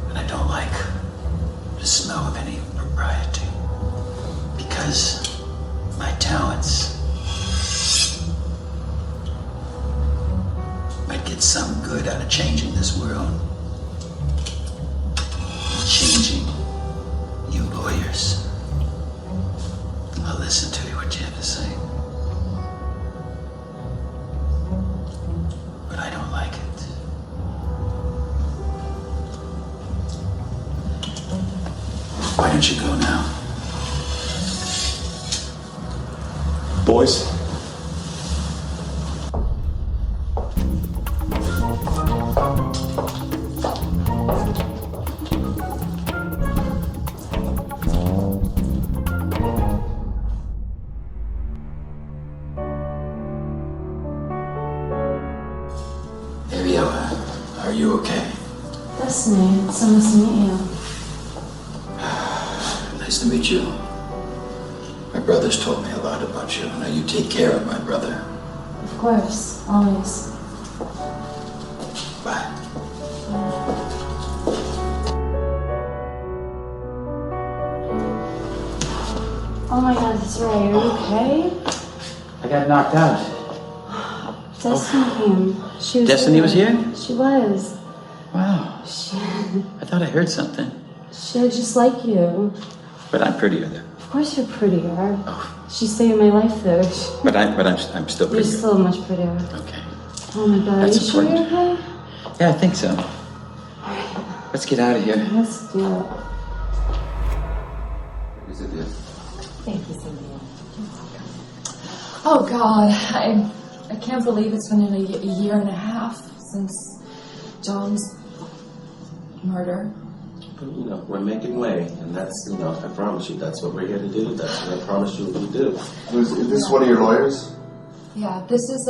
And I don't like the smell of any propriety. Because my talents might get some good out of changing this world. Changing you lawyers. I'll listen to what you have to say. But I don't like it. Why don't you go now? Boys. Ariella, are you okay? Destiny, it's so nice to meet you. Nice to meet you. My brother's told me a lot about you. Now you take care of my brother. Of course, always. Bye. Oh my god, that's right. Are you okay? I got knocked out. Destiny came. She was Destiny was here? She was. Wow. I thought I heard something. She looked just like you. But I'm prettier though. Of course you're prettier. She saved my life though. But I'm still You're prettier. still much prettier. Okay. Oh my god, That's are you sure you're important. okay? Yeah, I think so. Let's get out of here. Let's do it. Is it this? Thank you, Cynthia. Oh God, I can't believe it's been a year and a half since John's murder. You know, we're making way, and that's, you know, I promise you, that's what we're here to do. That's what I promise you we do. Is this one of your lawyers? Yeah, this is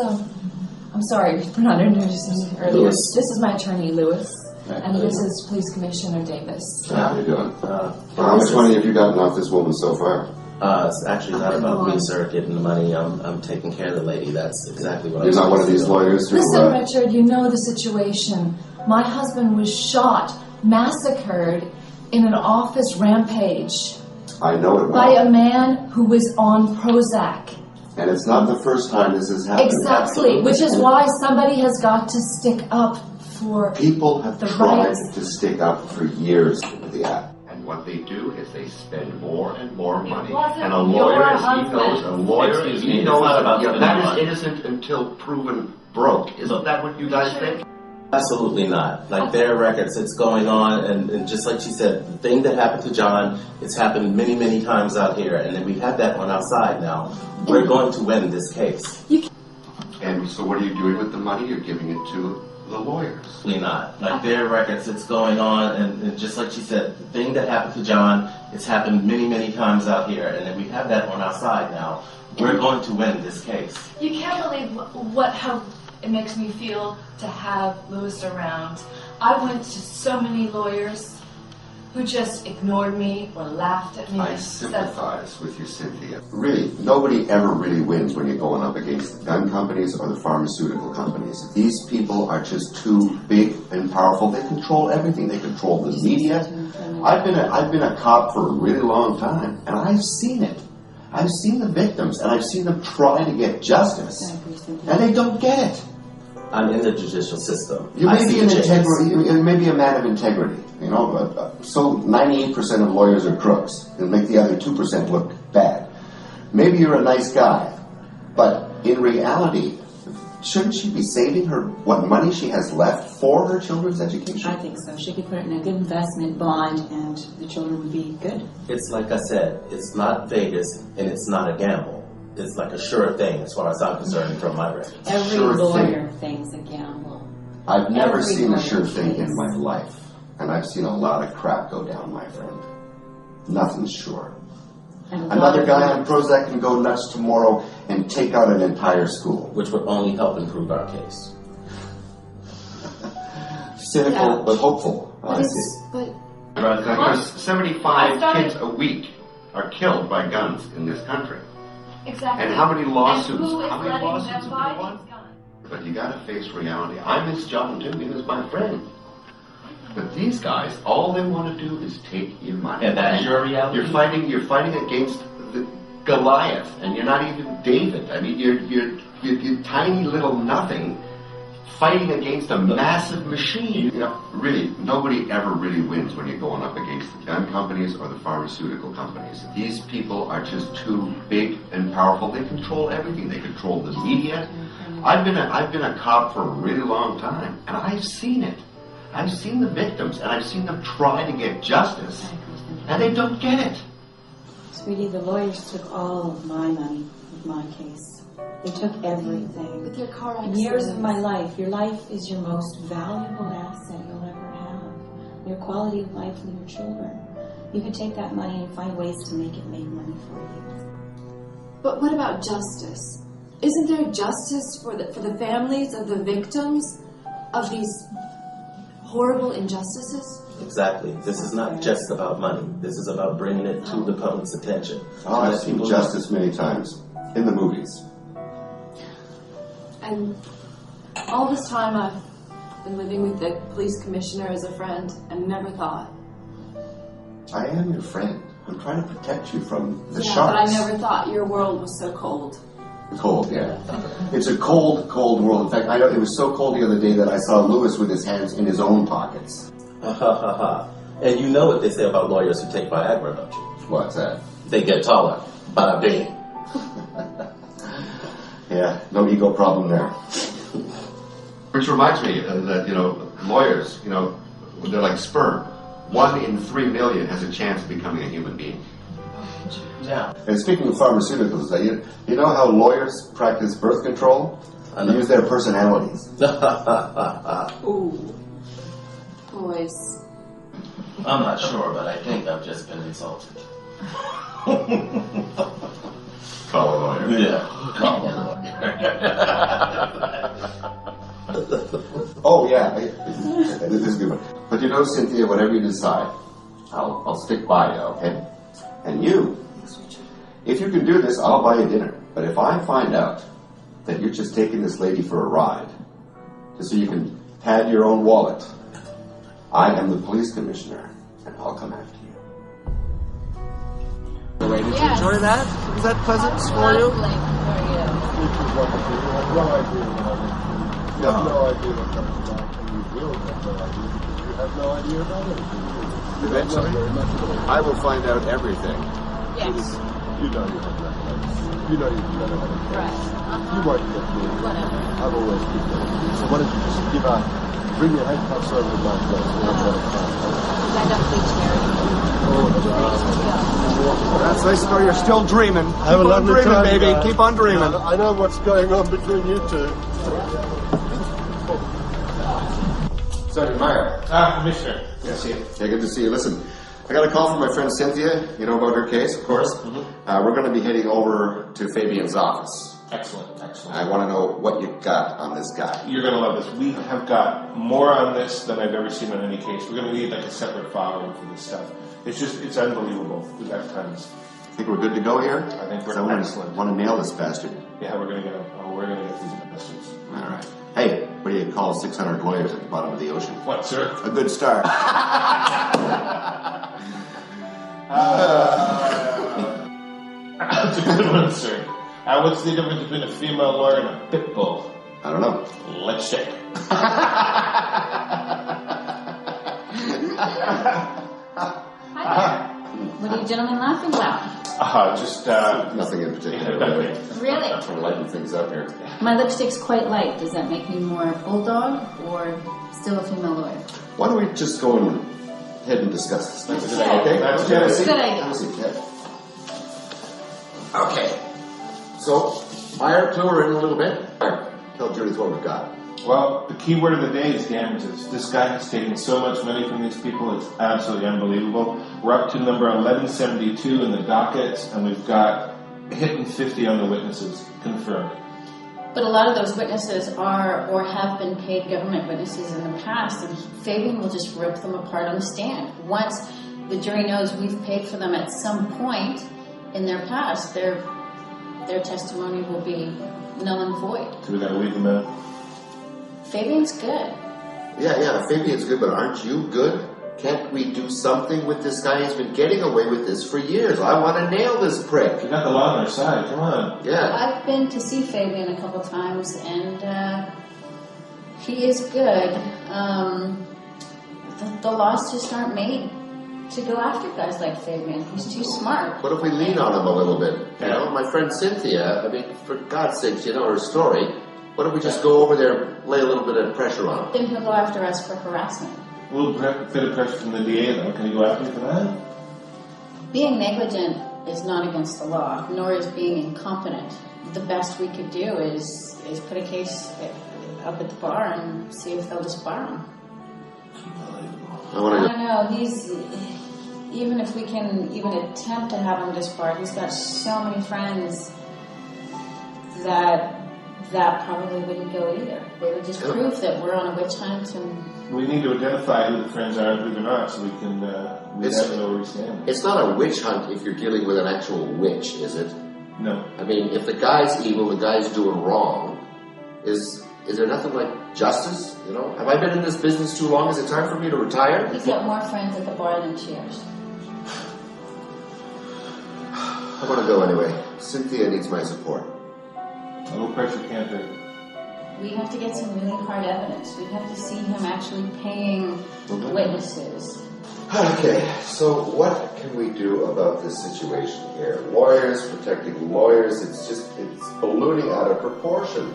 I'm sorry for not introducing you earlier. Lewis. This is my attorney, Lewis, Right, and this is Police Commissioner Davis. How you doing? How much money have you gotten off this woman so far? It's actually not about me, sir, getting the money. I'm taking care of the lady. That's exactly what I'm You're not one of supposed these to do. lawyers who... Listen, Richard, you know the situation. My husband was shot, massacred in an office rampage I know it by well. a man who was on Prozac. And it's not the first time this has happened. Exactly, which is why somebody has got to stick up for People have the tried rights. to stick up for years with the act. And what they do is they spend more and more money. wasn't And a your lawyer, he husband. knows, a lawyer, Excuse me, he it's knows not about yeah, the that money. is innocent until proven broke. Isn't that what you guys think? Absolutely not. Like, there are records, it's going on, and just like she said, the thing that happened to John, it's happened many, many times out here, and then we have that on our side now. We're going to win this case. And so what are you doing with the money? You're giving it to the lawyers. Absolutely not. Like, there are records, it's going on, and just like she said, the thing that happened to John, it's happened many, many times out here, and then we have that on our side now. We're going to win this case. You can't believe how it makes me feel to have Lewis around. I went to so many lawyers who just ignored me or laughed at me. I and sympathize with you, Cynthia. Really, nobody ever really wins when you're going up against the gun companies or the pharmaceutical companies. These people are just too big and powerful. They control everything. They control the media. I've been a cop for a really long time, and I've seen it. I've seen the victims, and I've seen them try to get justice, and they don't get it. I'm in the judicial system. You I may see be an the changes. integrity. You may be a man of integrity. You know, so 98% of lawyers are crooks, and make the other 2% look bad. maybe you're a nice guy, but in reality, shouldn't she be saving her what money she has left for her children's education? I think so. She could put it in a good investment bond and the children would be good. It's like I said, it's not Vegas and it's not a gamble. It's like a sure thing as far as I'm concerned from my records. Every Sure lawyer thinks a gamble. I've never Every seen a lawyer sure thing thinks. in my life, and I've seen a lot of crap go down, my friend. Nothing's sure. And a lot Another of guy lawyers- on Prozac can go nuts tomorrow and take out an entire school. Which would only help improve our case. Cynical, but hopeful. I see. But Because 75 kids a week are killed by guns in this country. Exactly. And how many lawsuits? And who is How many letting lawsuits them have buy been won? these guns? But you gotta face reality. I miss John too. He was my friend. But these guys, all they want to do is take your money. And that's your reality? You're fighting against the Goliath, and you're not even David. I mean, you're tiny little nothing fighting against a massive machine. You know, really, nobody ever really wins when you're going up against the gun companies or the pharmaceutical companies. These people are just too big and powerful. They control everything. They control the media. I've been a cop for a really long time, and I've seen it. I've seen the victims, and I've seen them try to get justice, and they don't get it. Sweetie, the lawyers took all of my money with my case. They took everything. With your car Years of my life. Your life is your most valuable asset you'll ever have. Your quality of life with your children. You could take that money and find ways to make it make money for you. But what about justice? Isn't there justice for the families of the victims of these horrible injustices? Exactly. This is not just about money. This is about bringing it to the public's attention. Oh, I've seen justice many times in the movies. And all this time I've been living with the police commissioner as a friend and never thought. I am your friend. I'm trying to protect you from the Yeah, but I sharks. never thought your world was so cold. Cold, yeah. It's a cold, cold world. In fact, I know it was so cold the other day that I saw Lewis with his hands in his own pockets. Ha ha ha ha. And you know what they say about lawyers who take Viagra, don't you? What's that? They get taller. Bada bing. Yeah, no ego problem there. Which reminds me that, lawyers, they're like sperm. 1 in 3 million has a chance of becoming a human being. Yeah. And speaking of pharmaceuticals, you know how lawyers practice birth control? They use their personalities. Ooh. Boys. I'm not sure, but I think I've just been insulted. Call a lawyer. Yeah. Call a lawyer. Oh, yeah. This is a good one. But Cynthia, whatever you decide, I'll stick by you, okay? And you, if you can do this, I'll buy you dinner. But if I find out that you're just taking this lady for a ride, just so you can pad your own wallet, I am the police commissioner, and I'll come after you. Did you enjoy that? Was that pleasant for you? You have no idea what comes back, and you will have no idea because you have no idea about anything. Eventually, I will find out everything. Yes. You know you have recollections. You know you've done it. Right. You might get me. Whatever. I've always been there. So why don't you just bring your handcuffs over to my place. We'll have a lot of fun. I don't think That's nice to know you're still dreaming. Have a Keep on lovely dreaming, time, baby. guys. Keep on dreaming. I know what's going on between you two. Sergeant Meyer. Commissioner. Yes. Yeah, good to see you. Listen, I got a call from my friend Cynthia. You know about her case, of course. We're going to be heading over to Fabian's office. Excellent, excellent. I want to know what you got on this guy. You're going to love this. We have got more on this than I've ever seen on any case. We're going to need like a separate file room for this stuff. It's unbelievable. We've got tons. Think we're good to go here? I think we're Someone excellent. want to nail this bastard. Yeah, we're going to get these bastards. All right. Hey, what do you call 600 lawyers at the bottom of the ocean? What, sir? A good start. That's a good one, sir. What's the difference between a female lawyer and a pit bull? I don't know. Let's check. What are you gentlemen laughing about? Just nothing in particular. Really? Really? Trying to lighten things up here. My lipstick's quite light. Does that make me more bulldog or still a female lawyer? Why don't we just go ahead and discuss this? Good idea. Okay, that's Genesee. Good idea. Have a seat, Ted. Okay. So, fire to her in a little bit. Tell Judith what we've got. Well, the key word of the day is damages. This guy has taken so much money from these people, it's absolutely unbelievable. We're up to number 1172 in the docket, and we've got hitting 50 on the witnesses, confirmed. But a lot of those witnesses are or have been paid government witnesses in the past, and Fabian will just rip them apart on the stand. Once the jury knows we've paid for them at some point in their past, their testimony will be null and void. So we gotta leave them out. Fabian's good. Yeah, Fabian's good, but aren't you good? Can't we do something with this guy? He's been getting away with this for years. I want to nail this prick. We got the law on our side, come on. Yeah. I've been to see Fabian a couple times, and he is good. The laws just aren't made to go after guys like Fabian. He's too smart. What if we lean on him a little bit? You know, my friend Cynthia, I mean, for God's sakes, you know her story. What if we just go over there and lay a little bit of pressure on him? Then he'll go after us for harassment. A little bit of pressure from the DA, though. Can you go after me for that? Being negligent is not against the law, nor is being incompetent. The best we could do is put a case up at the bar and see if they'll disbar him. I don't know. He's, even if we can even attempt to have him disbarred, he's got so many friends that probably wouldn't go either. They would just prove that we're on a witch hunt, and we need to identify who the friends are and who they're not, so we can we have to know where we stand. It's not a witch hunt if you're dealing with an actual witch, is it? No. I mean, if the guy's evil, the guy's doing wrong, is there nothing like justice? You know, have I been in this business too long? Is it time for me to retire? he's got more friends at the bar than cheers. I want to go anyway. Cynthia needs my support. A little pressure can't hurt. We have to get some really hard evidence. We have to see him actually paying witnesses. Okay, so what can we do about this situation here? Lawyers protecting lawyers, it's ballooning out of proportion.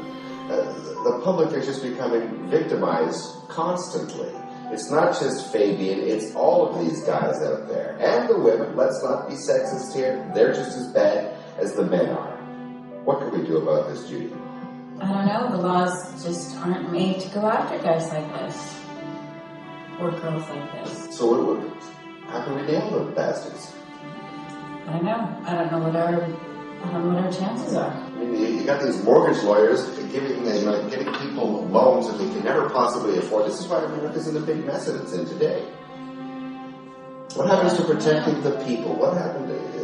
The public is just becoming victimized constantly. It's not just Fabian, it's all of these guys out there. And the women, let's not be sexist here, they're just as bad as the men are. What can we do about this, Judy? I don't know. The laws just aren't made to go after guys like this. Or girls like this. So how can we nail the bastards? I don't know. I don't know what our chances are. I mean, you got these mortgage lawyers getting people loans that they can never possibly afford. This is why America is in the big mess that it's in today. What happens to protecting the people? What happened to...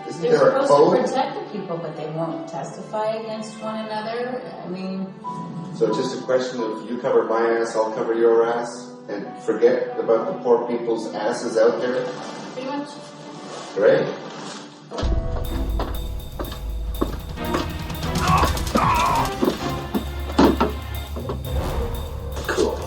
Isn't They're there a supposed code? to protect the people, but they won't testify against one another. I mean... So it's just a question of you cover my ass, I'll cover your ass, and forget about the poor people's asses out there? Pretty much. Great. Cool.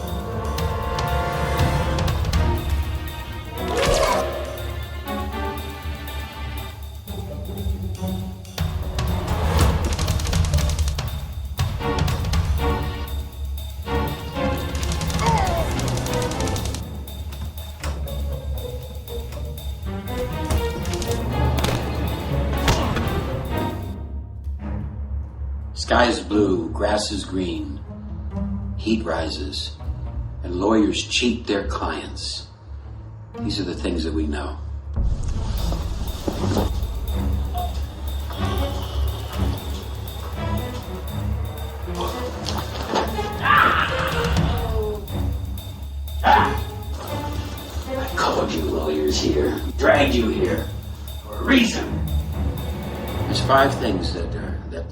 Sky is blue, grass is green, heat rises, and lawyers cheat their clients. These are the things that we know. I called you lawyers here, dragged you here for a reason. There's 5 things that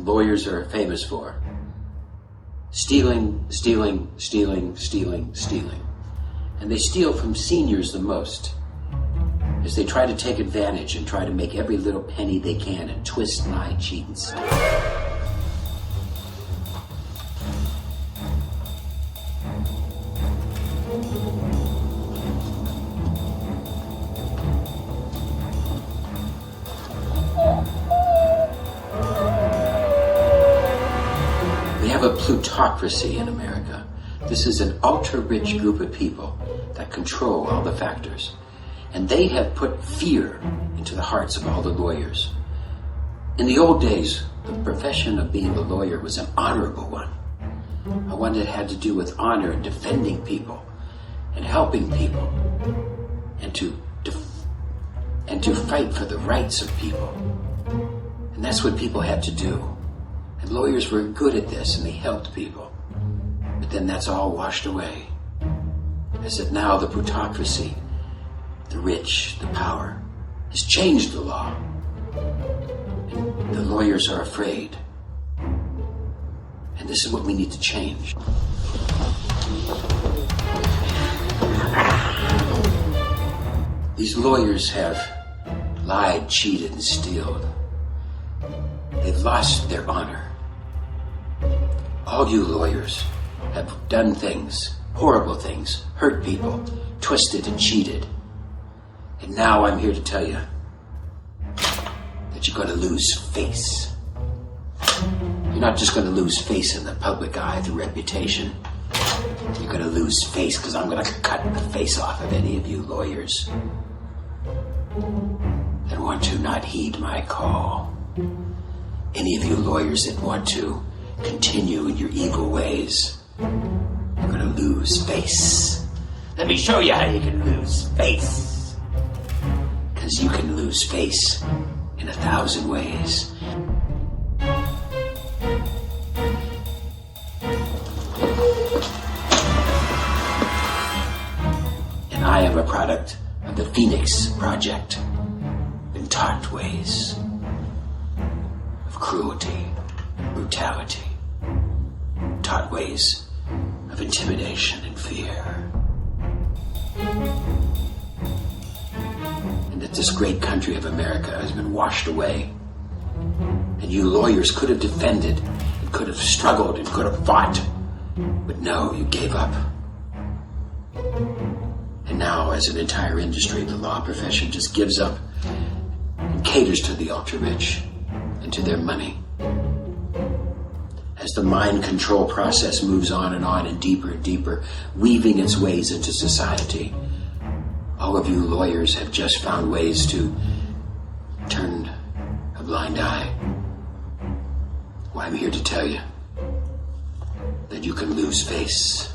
lawyers are famous for. Stealing, stealing, stealing, stealing, stealing. And they steal from seniors the most, as they try to take advantage and try to make every little penny they can and twist, lie, cheat, and steal. plutocracy in America. This is an ultra-rich group of people that control all the factors. And they have put fear into the hearts of all the lawyers. In the old days, the profession of being a lawyer was an honorable one. A one that had to do with honor and defending people and helping people and to fight for the rights of people. And that's what people had to do. And lawyers were good at this and they helped people. But then that's all washed away. As that now the plutocracy, the rich, the power, has changed the law. And the lawyers are afraid. And this is what we need to change. These lawyers have lied, cheated, and stealed. They've lost their honor. All you lawyers have done things, horrible things, hurt people, twisted and cheated. And now I'm here to tell you that you're going to lose face. You're not just going to lose face in the public eye through reputation. You're going to lose face because I'm going to cut the face off of any of you lawyers that want to not heed my call. Any of you lawyers that want to continue in your evil ways, you're going to lose face. Let me show you how you can lose face. Because you can lose face in 1,000 ways. And I am a product of the Phoenix Project. Been taught ways of cruelty, brutality, taught ways of intimidation and fear. And that this great country of America has been washed away. And you lawyers could have defended, and could have struggled, and could have fought. But no, you gave up. And now, as an entire industry, the law profession just gives up and caters to the ultra-rich and to their money. As the mind control process moves on and deeper, weaving its ways into society, all of you lawyers have just found ways to turn a blind eye. Well, I'm here to tell you that you can lose face.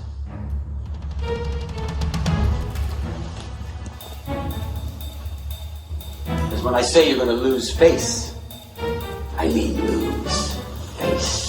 Because when I say you're going to lose face, I mean lose face.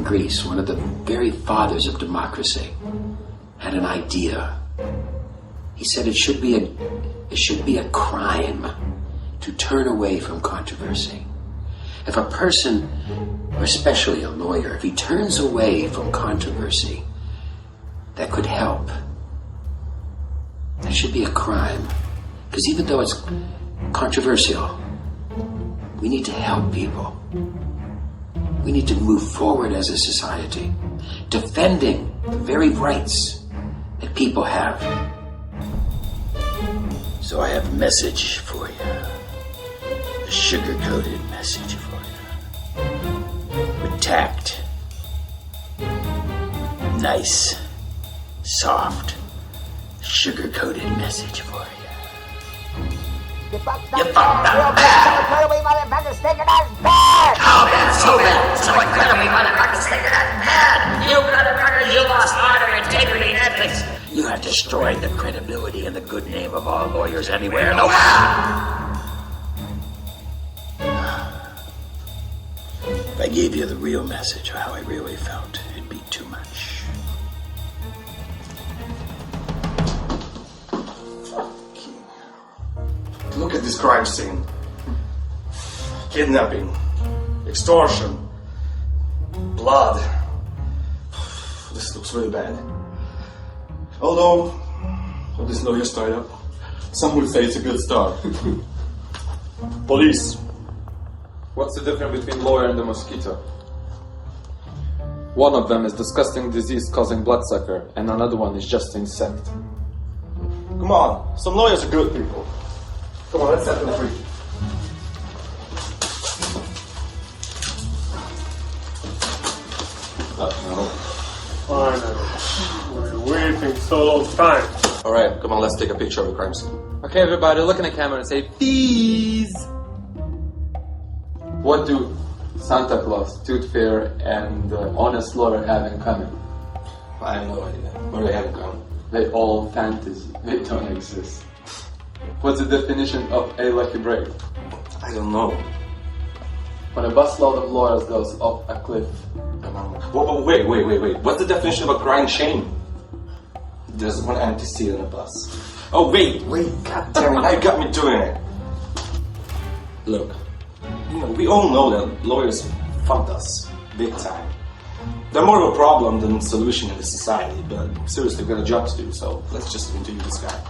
Greece, one of the very fathers of democracy, had an idea. He said it should be a crime to turn away from controversy. If a person, or especially a lawyer, if he turns away from controversy that could help, that should be a crime. Because even though it's controversial, we need to help people. We need to move forward as a society, defending the very rights that people have. So I have a message for you, a sugar-coated message for you, with tact, nice, soft, sugar-coated message for you. You fucked up bad. We motherfuckers think it as bad. Oh, man, so bad. So incredibly motherfuckers think it as bad. You motherfuckers, you lost honor, integrity, and ethics. You have destroyed the credibility and the good name of all lawyers anywhere in the world. If I gave you the real message of how I really felt, it'd be too much. Look at this crime scene. Kidnapping, extortion, blood. This looks really bad. Although, all this lawyer's tied up, some will say it's a good start. Police. What's the difference between lawyer and the mosquito? One of them is disgusting disease causing bloodsucker, and another one is just insect. Come on, some lawyers are good people. Come on, let's set them free. Finally. We're waiting so long time. Alright, come on, let's take a picture of the crime scene. Okay, everybody, look in the camera and say, please! What do Santa Claus, Tooth Fairy, and Honest Lawyer have in common? I have no idea. What do they have in common? They all fantasy. They don't exist. What's the definition of a lucky break? I don't know. When a busload of lawyers goes off a cliff. Whoa, wait. What's the definition of a crying shame? There's one empty seat on a bus. Oh, wait, god damn it, now you got me doing it. Look, we all know that lawyers fucked us, big time. They're more of a problem than a solution in the society, but seriously, we've got a job to do, so let's just interview this guy.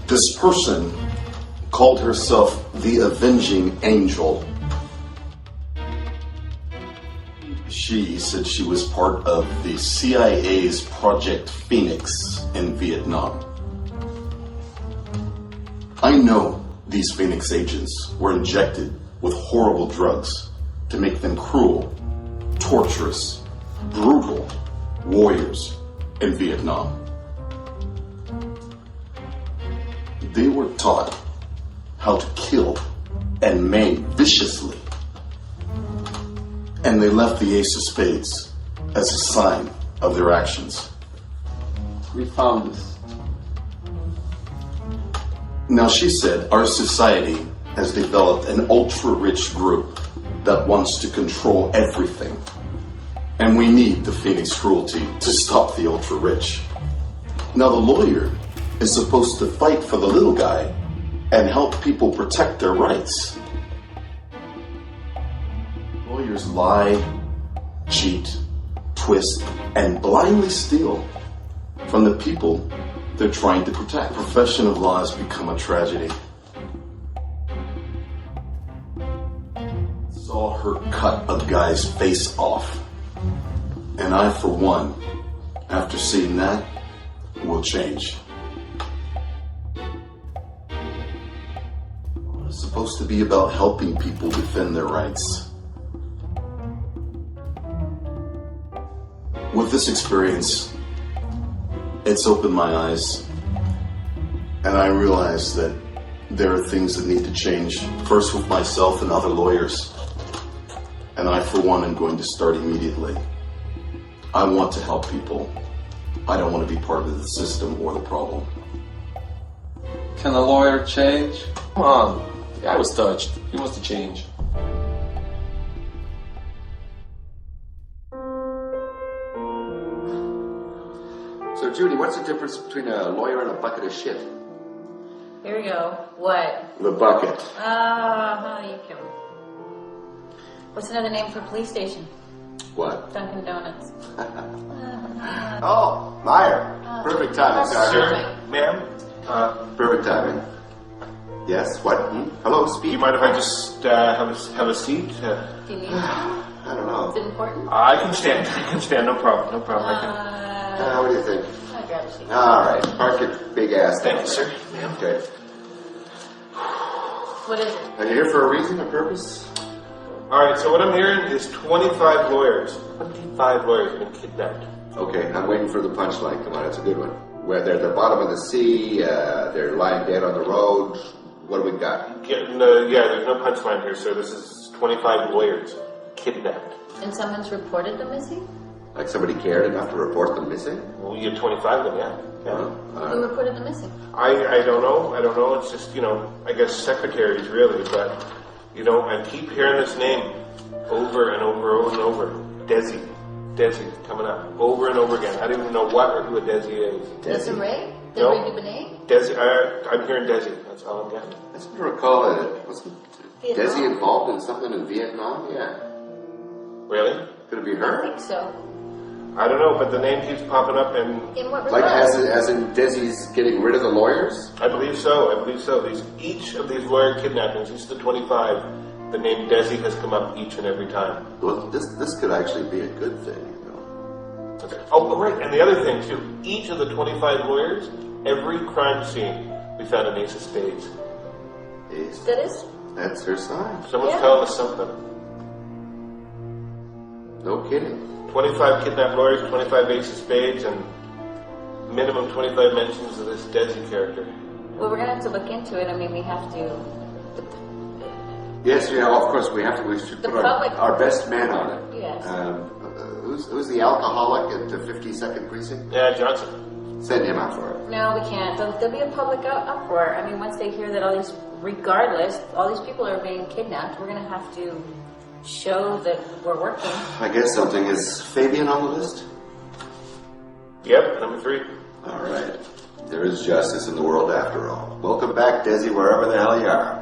This person called herself the Avenging Angel. She said she was part of the CIA's Project Phoenix in Vietnam. I know these Phoenix agents were injected with horrible drugs to make them cruel, torturous, brutal warriors in Vietnam. They were taught how to kill and maim viciously. And they left the Ace of Spades as a sign of their actions. We found this. Now, she said our society has developed an ultra-rich group that wants to control everything. And we need the Phoenix cruelty to stop the ultra-rich. Now, the lawyer is supposed to fight for the little guy and help people protect their rights. Lawyers lie, cheat, twist, and blindly steal from the people they're trying to protect. The profession of law has become a tragedy. Saw her cut a guy's face off. And I, for one, after seeing that, will change. It's supposed to be about helping people defend their rights. With this experience, it's opened my eyes, and I realized that there are things that need to change, first with myself and other lawyers. And I, for one, am going to start immediately. I want to help people. I don't want to be part of the system or the problem. Can a lawyer change? Come on, the guy was touched. He wants to change. So, Judy, what's the difference between a lawyer and a bucket of shit? Here we go. What? The bucket. You kill me. What's another name for police station? What? Dunkin' Donuts. Oh, Meyer. Perfect timing, Sergeant. Ma'am? Perfect timing. Yes, what? Hello, speak. Do you mind if I just have a seat? Do you need to? I don't know. Is it important? I can stand. No problem. I can. What do you think? I'd grab a seat. All right, park your big ass. Thank you, sir. Okay. What is it? Are you here for a reason, a purpose? All right. So what I'm hearing is 25 lawyers. 25 lawyers have been kidnapped. Okay, I'm waiting for the punchline. Come on, that's a good one. Where they're at the bottom of the sea, they're lying dead on the road. What do we got? There's no punchline here, sir. This is 25 lawyers kidnapped. And someone's reported them missing? Like somebody cared enough to report them missing? Well, you had 25 of them, yeah. Who reported them missing? I don't know. It's just, I guess secretaries really, but, I keep hearing this name over and over and over. Desi coming up over and over again. I don't even know what or who a Desi is. Desiree? No. Desiree Dubonnet? Desi, I'm hearing Desi. That's all I'm getting. I seem to recall that it wasn't Desi involved in something in Vietnam. Yeah. Really? Could it be I her? think so. I don't know, but the name keeps popping up, and In what Like regard? as in Desi's getting rid of the lawyers? I believe so. Each of these lawyer kidnappings, each of the 25, the name Desi has come up each and every time. Well, this could actually be a good thing. Okay. Oh, right. And the other thing too. Each of the 25 lawyers, every crime scene, we found an ace of spades. Ace. That is? That's her sign. Someone's telling us something. No kidding. 25 kidnapped lawyers, 25 ace of spades, and minimum 25 mentions of this Desi character. Well, we're going to have to look into it. I mean, we have to. Yes, of course we have to. We should The put public- our best man on it. Yes. Who's the alcoholic at the 52nd precinct? Yeah, Johnson. Send him out for it. No, we can't. There'll be a public uproar. I mean, once they hear that all these people are being kidnapped, we're going to have to show that we're working. I guess something. Is Fabian on the list? Yep, number 3. All right. There is justice in the world after all. Welcome back, Desi, wherever the hell you are.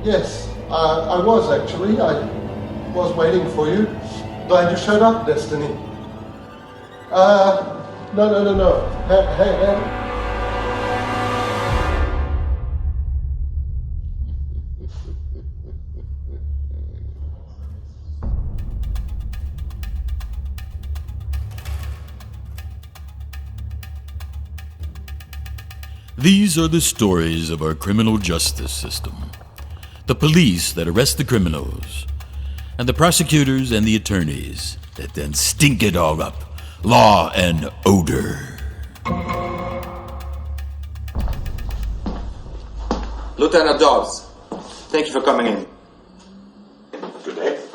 Yes, I was actually. I was waiting for you. Glad you showed up, Destiny. No. Hey. These are the stories of our criminal justice system. The police that arrest the criminals, and the prosecutors and the attorneys that then stink it all up. Law and odor. Lieutenant Dobbs, thank you for coming in. Good day.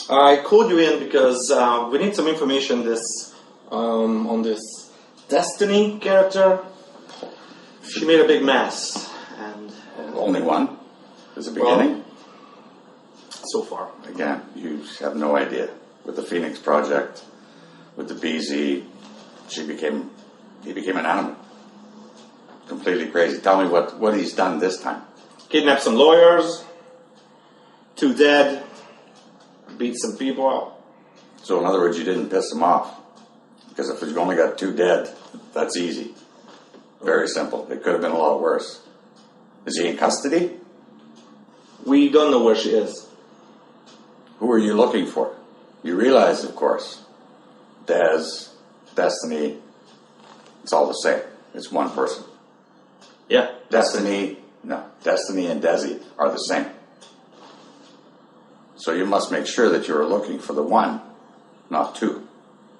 I called you in because we need some information on this Destiny character. She made a big mess, and only one? There's a beginning? So far. Again, you have no idea. With the Phoenix Project, with the BZ, he became an animal. Completely crazy. Tell me what he's done this time. Kidnapped some lawyers, 2 dead, beat some people up. So in other words, you didn't piss him off. Because if you've only got 2 dead, that's easy. Very simple. It could have been a lot worse. Is he in custody? We don't know where she is. Who are you looking for? You realize, of course, Destiny, it's all the same. It's one person. Yeah. Destiny and Desi are the same. So you must make sure that you're looking for the one, not 2.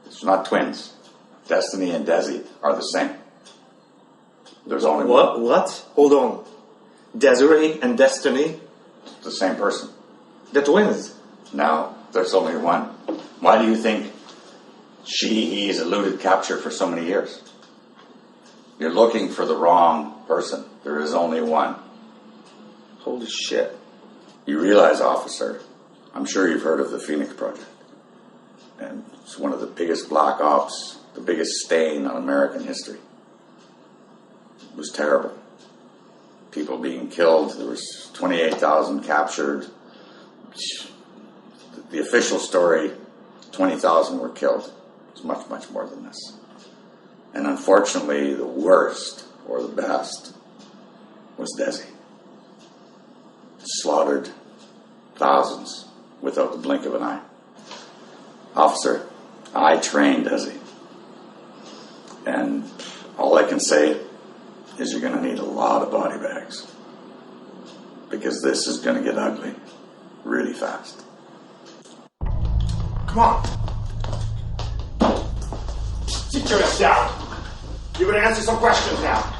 It's not twins. Destiny and Desi are the same. There's only one. What? Hold on. Desiree and Destiny? The same person. The twins? No, there's only one. Why do you think he's eluded capture for so many years? You're looking for the wrong person. There is only one. Holy shit. You realize, officer, I'm sure you've heard of the Phoenix Project. And it's one of the biggest black ops, the biggest stain on American history. It was terrible. People being killed. There was 28,000 captured. The official story, 20,000 were killed. It's much, much more than this. And unfortunately, the worst, or the best, was Desi. Slaughtered thousands without the blink of an eye. Officer, I trained Desi. And all I can say is you're going to need a lot of body bags. Because this is going to get ugly really fast. Come on. Sit your ass down. You're going to answer some questions now.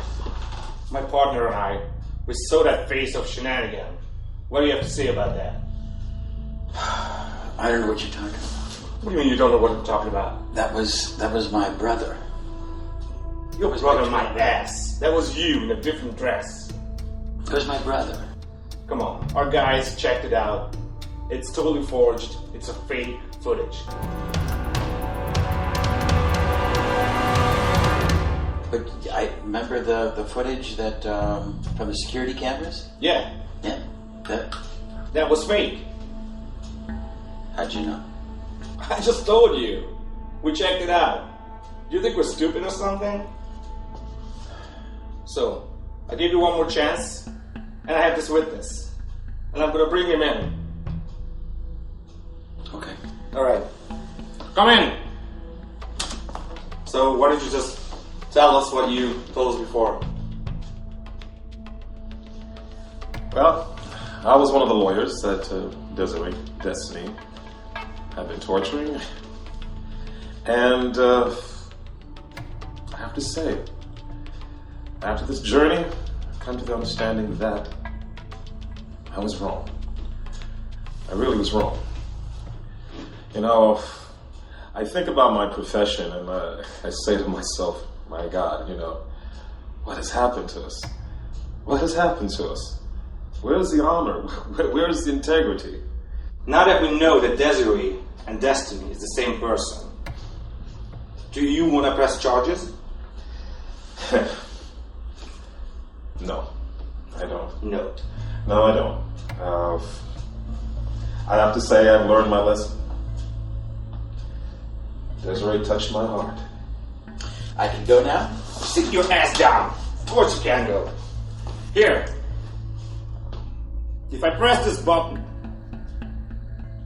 My partner and I, we saw that face of shenanigan. What do you have to say about that? I don't know what you're talking about. What do you mean you don't know what I'm talking about? That was my brother. Your brother, my ass. That was you in a different dress. It was my brother. Come on, our guys checked it out. It's totally forged. It's a fake footage. But I remember the footage that from the security cameras? Yeah. Yeah. That was fake. How'd you know? I just told you. We checked it out. Do you think we're stupid or something? So, I gave you one more chance, and I have this witness. And I'm gonna bring him in. Okay. Alright. Come in! So, why don't you just tell us what you told us before? Well, I was one of the lawyers that Desiree, Destiny, had been torturing. And I have to say, after this journey, I've come to the understanding that I was wrong. I really was wrong. You know, I think about my profession and I say to myself, my God, you know, what has happened to us? What has happened to us? Where's the honor? Where's the integrity? Now that we know that Desiree and Destiny is the same person, do you want to press charges? No, I don't. No. No, I don't. I have to say I've learned my lesson. Desiree touched my heart. I can go now? Sit your ass down. Of course you can go. Here. If I press this button,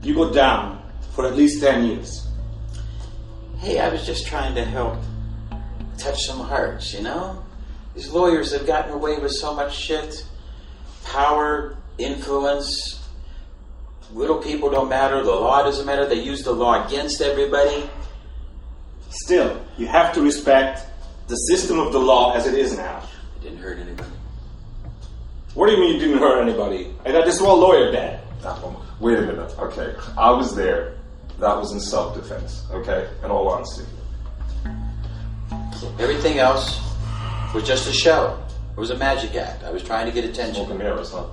you go down for at least 10 years. Hey, I was just trying to help touch some hearts, you know? These lawyers have gotten away with so much shit. Power, influence. Little people don't matter. The law doesn't matter. They use the law against everybody. Still, you have to respect the system of the law as it is now. It didn't hurt anybody. What do you mean you didn't hurt anybody? I got this one lawyer dead. Wait a minute, okay. I was there. That was in self-defense, okay? In all honesty. Everything else was just a show. It was a magic act. I was trying to get attention. Open mirrors, huh?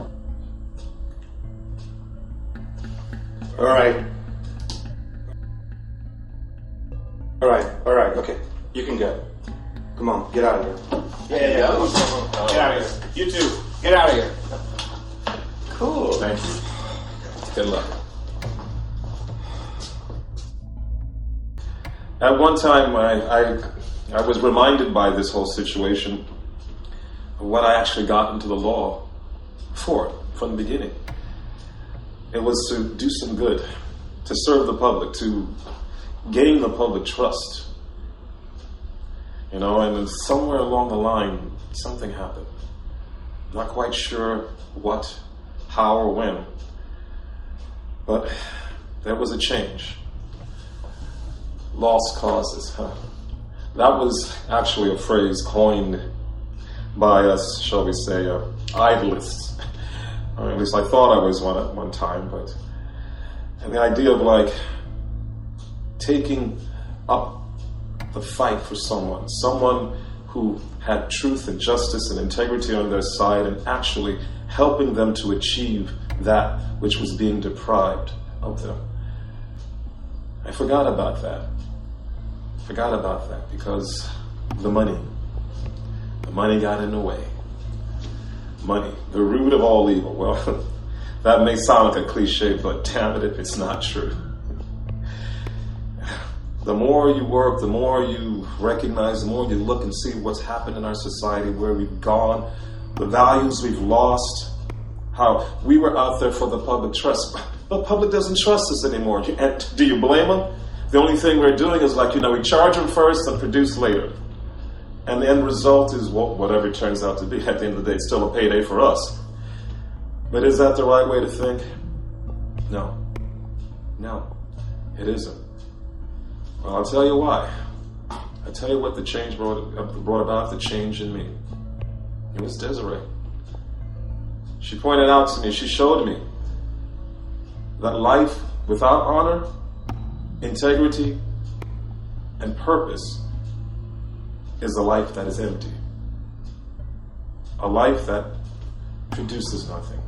All right, okay. You can go. Come on, get out of here. Yeah. Get out of here. You too. Get out of here. Cool. Thank you. Good luck. At one time, I was reminded by this whole situation of what I actually got into the law for from the beginning. It was to do some good, to serve the public, to gain the public trust. You know, and then somewhere along the line, something happened. Not quite sure what, how, or when, but there was a change. Lost causes, huh? That was actually a phrase coined by us, shall we say, idolists. Or at least I thought I was one at one time, but and the idea of like taking up the fight for someone who had truth and justice and integrity on their side and actually helping them to achieve that which was being deprived of them. I forgot about that. Because the money got in the way. Money, the root of all evil. Well, that may sound like a cliche, but damn it if it's not true. The more you work, the more you recognize, the more you look and see what's happened in our society, where we've gone, the values we've lost, how we were out there for the public trust. The public doesn't trust us anymore. And do you blame them? The only thing we're doing is like, we charge them first and produce later. And the end result is whatever it turns out to be. At the end of the day, it's still a payday for us. But is that the right way to think? No, it isn't. Well, I'll tell you why. I'll tell you what the change brought about, the change in me. It was Desiree. She pointed out to me, she showed me that life without honor, integrity, and purpose is a life that is empty. A life that produces nothing.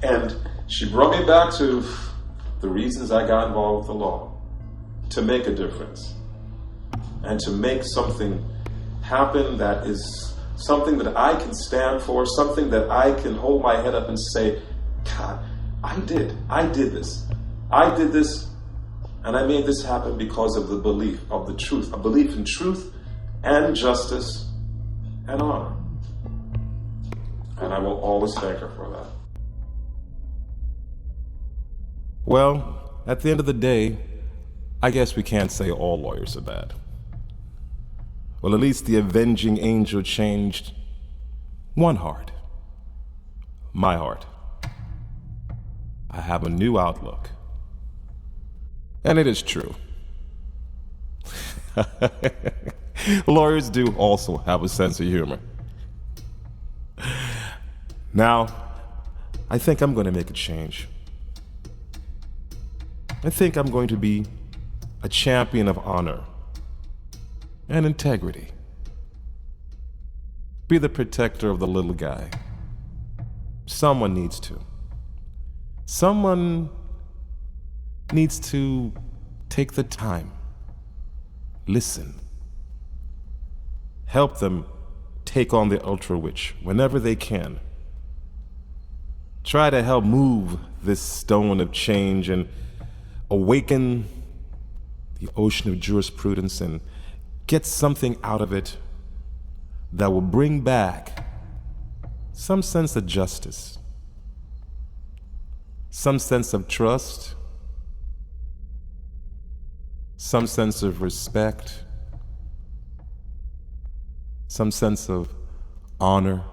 And she brought me back to the reasons I got involved with the law. To make a difference. And to make something happen that is something that I can stand for, something that I can hold my head up and say, God, I did this. I did this, and I made this happen because of the belief of the truth. A belief in truth and justice and honor. And I will always thank her for that. Well, at the end of the day, I guess we can't say all lawyers are bad. Well, at least the avenging angel changed one heart. My heart. I have a new outlook. And it is true. Lawyers do also have a sense of humor. Now, I think I'm going to make a change. I think I'm going to be a champion of honor and integrity. Be the protector of the little guy. Someone needs to. Someone needs to take the time, listen, help them take on the Ultra Witch whenever they can. Try to help move this stone of change and awaken the ocean of jurisprudence and get something out of it that will bring back some sense of justice, some sense of trust, some sense of respect, some sense of honor,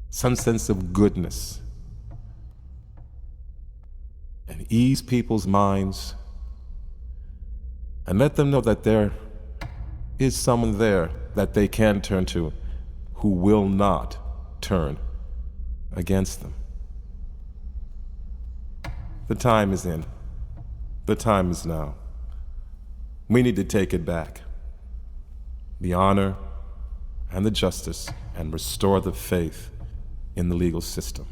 some sense of goodness, and ease people's minds and let them know that there is someone there that they can turn to who will not turn against them. The time is in. The time is now. We need to take it back. The honor and the justice, and restore the faith in the legal system.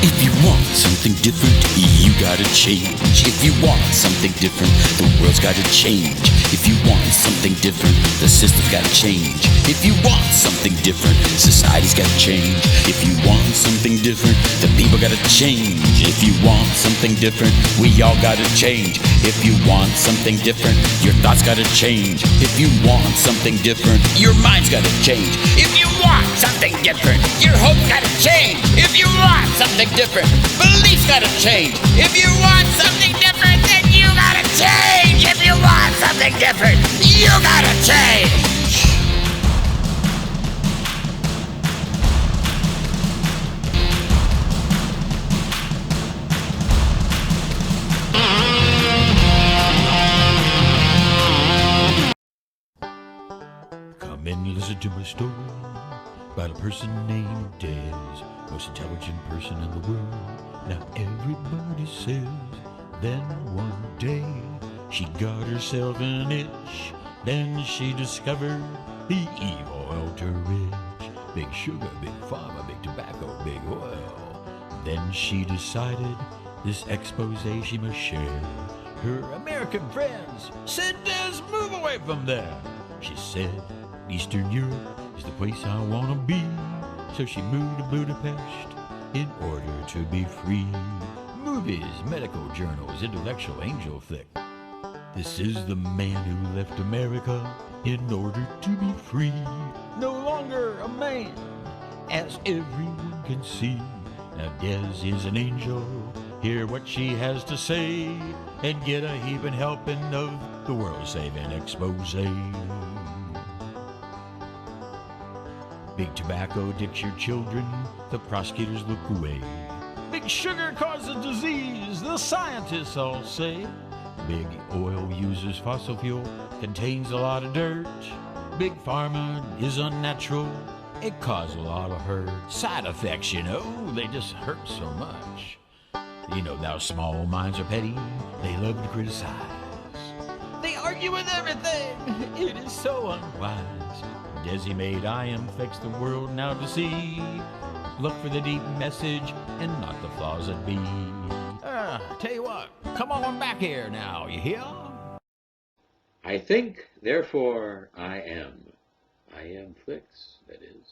If you want something different, you gotta change. If you want something different, the world's gotta change. If you want something different, the system's gotta change. If you want something different, society's gotta change. If you want something different, the people gotta change. If you want something different, we all gotta change. If you want something different, your thoughts gotta change. If you want something different, your mind's gotta change. If you want something different, your hope's gotta change. If you want something different, beliefs gotta change. If you want something different, then you gotta change. If you want something different, you gotta change. Come and listen to my story about a person named Des, most intelligent person in the world. Now everybody says, then one day she got herself an itch. Then she discovered the evil ultra rich. Big sugar, big pharma, big tobacco, big oil. Then she decided this expose she must share. Her American friends said, Des, move away from there. She said, Eastern Europe is the place I want to be. So she moved to Budapest in order to be free. Movies, medical journals, intellectual angel flick. This is the man who left America in order to be free. No longer a man, as everyone can see. Now Des is an angel. Hear what she has to say and get a heaping helping of the world-saving expose. Big tobacco addicts your children, the prosecutors look away. Big sugar causes disease, the scientists all say. Big oil uses fossil fuel, contains a lot of dirt. Big pharma is unnatural, it causes a lot of hurt. Side effects, you know, they just hurt so much. You know, now small minds are petty, they love to criticize. They argue with everything, it is so unwise. Desi made IM fix the world now to see. Look for the deep message and not the flaws that be. Tell you what, come on back here now, you hear? I think, therefore I am. I am Flix, that is.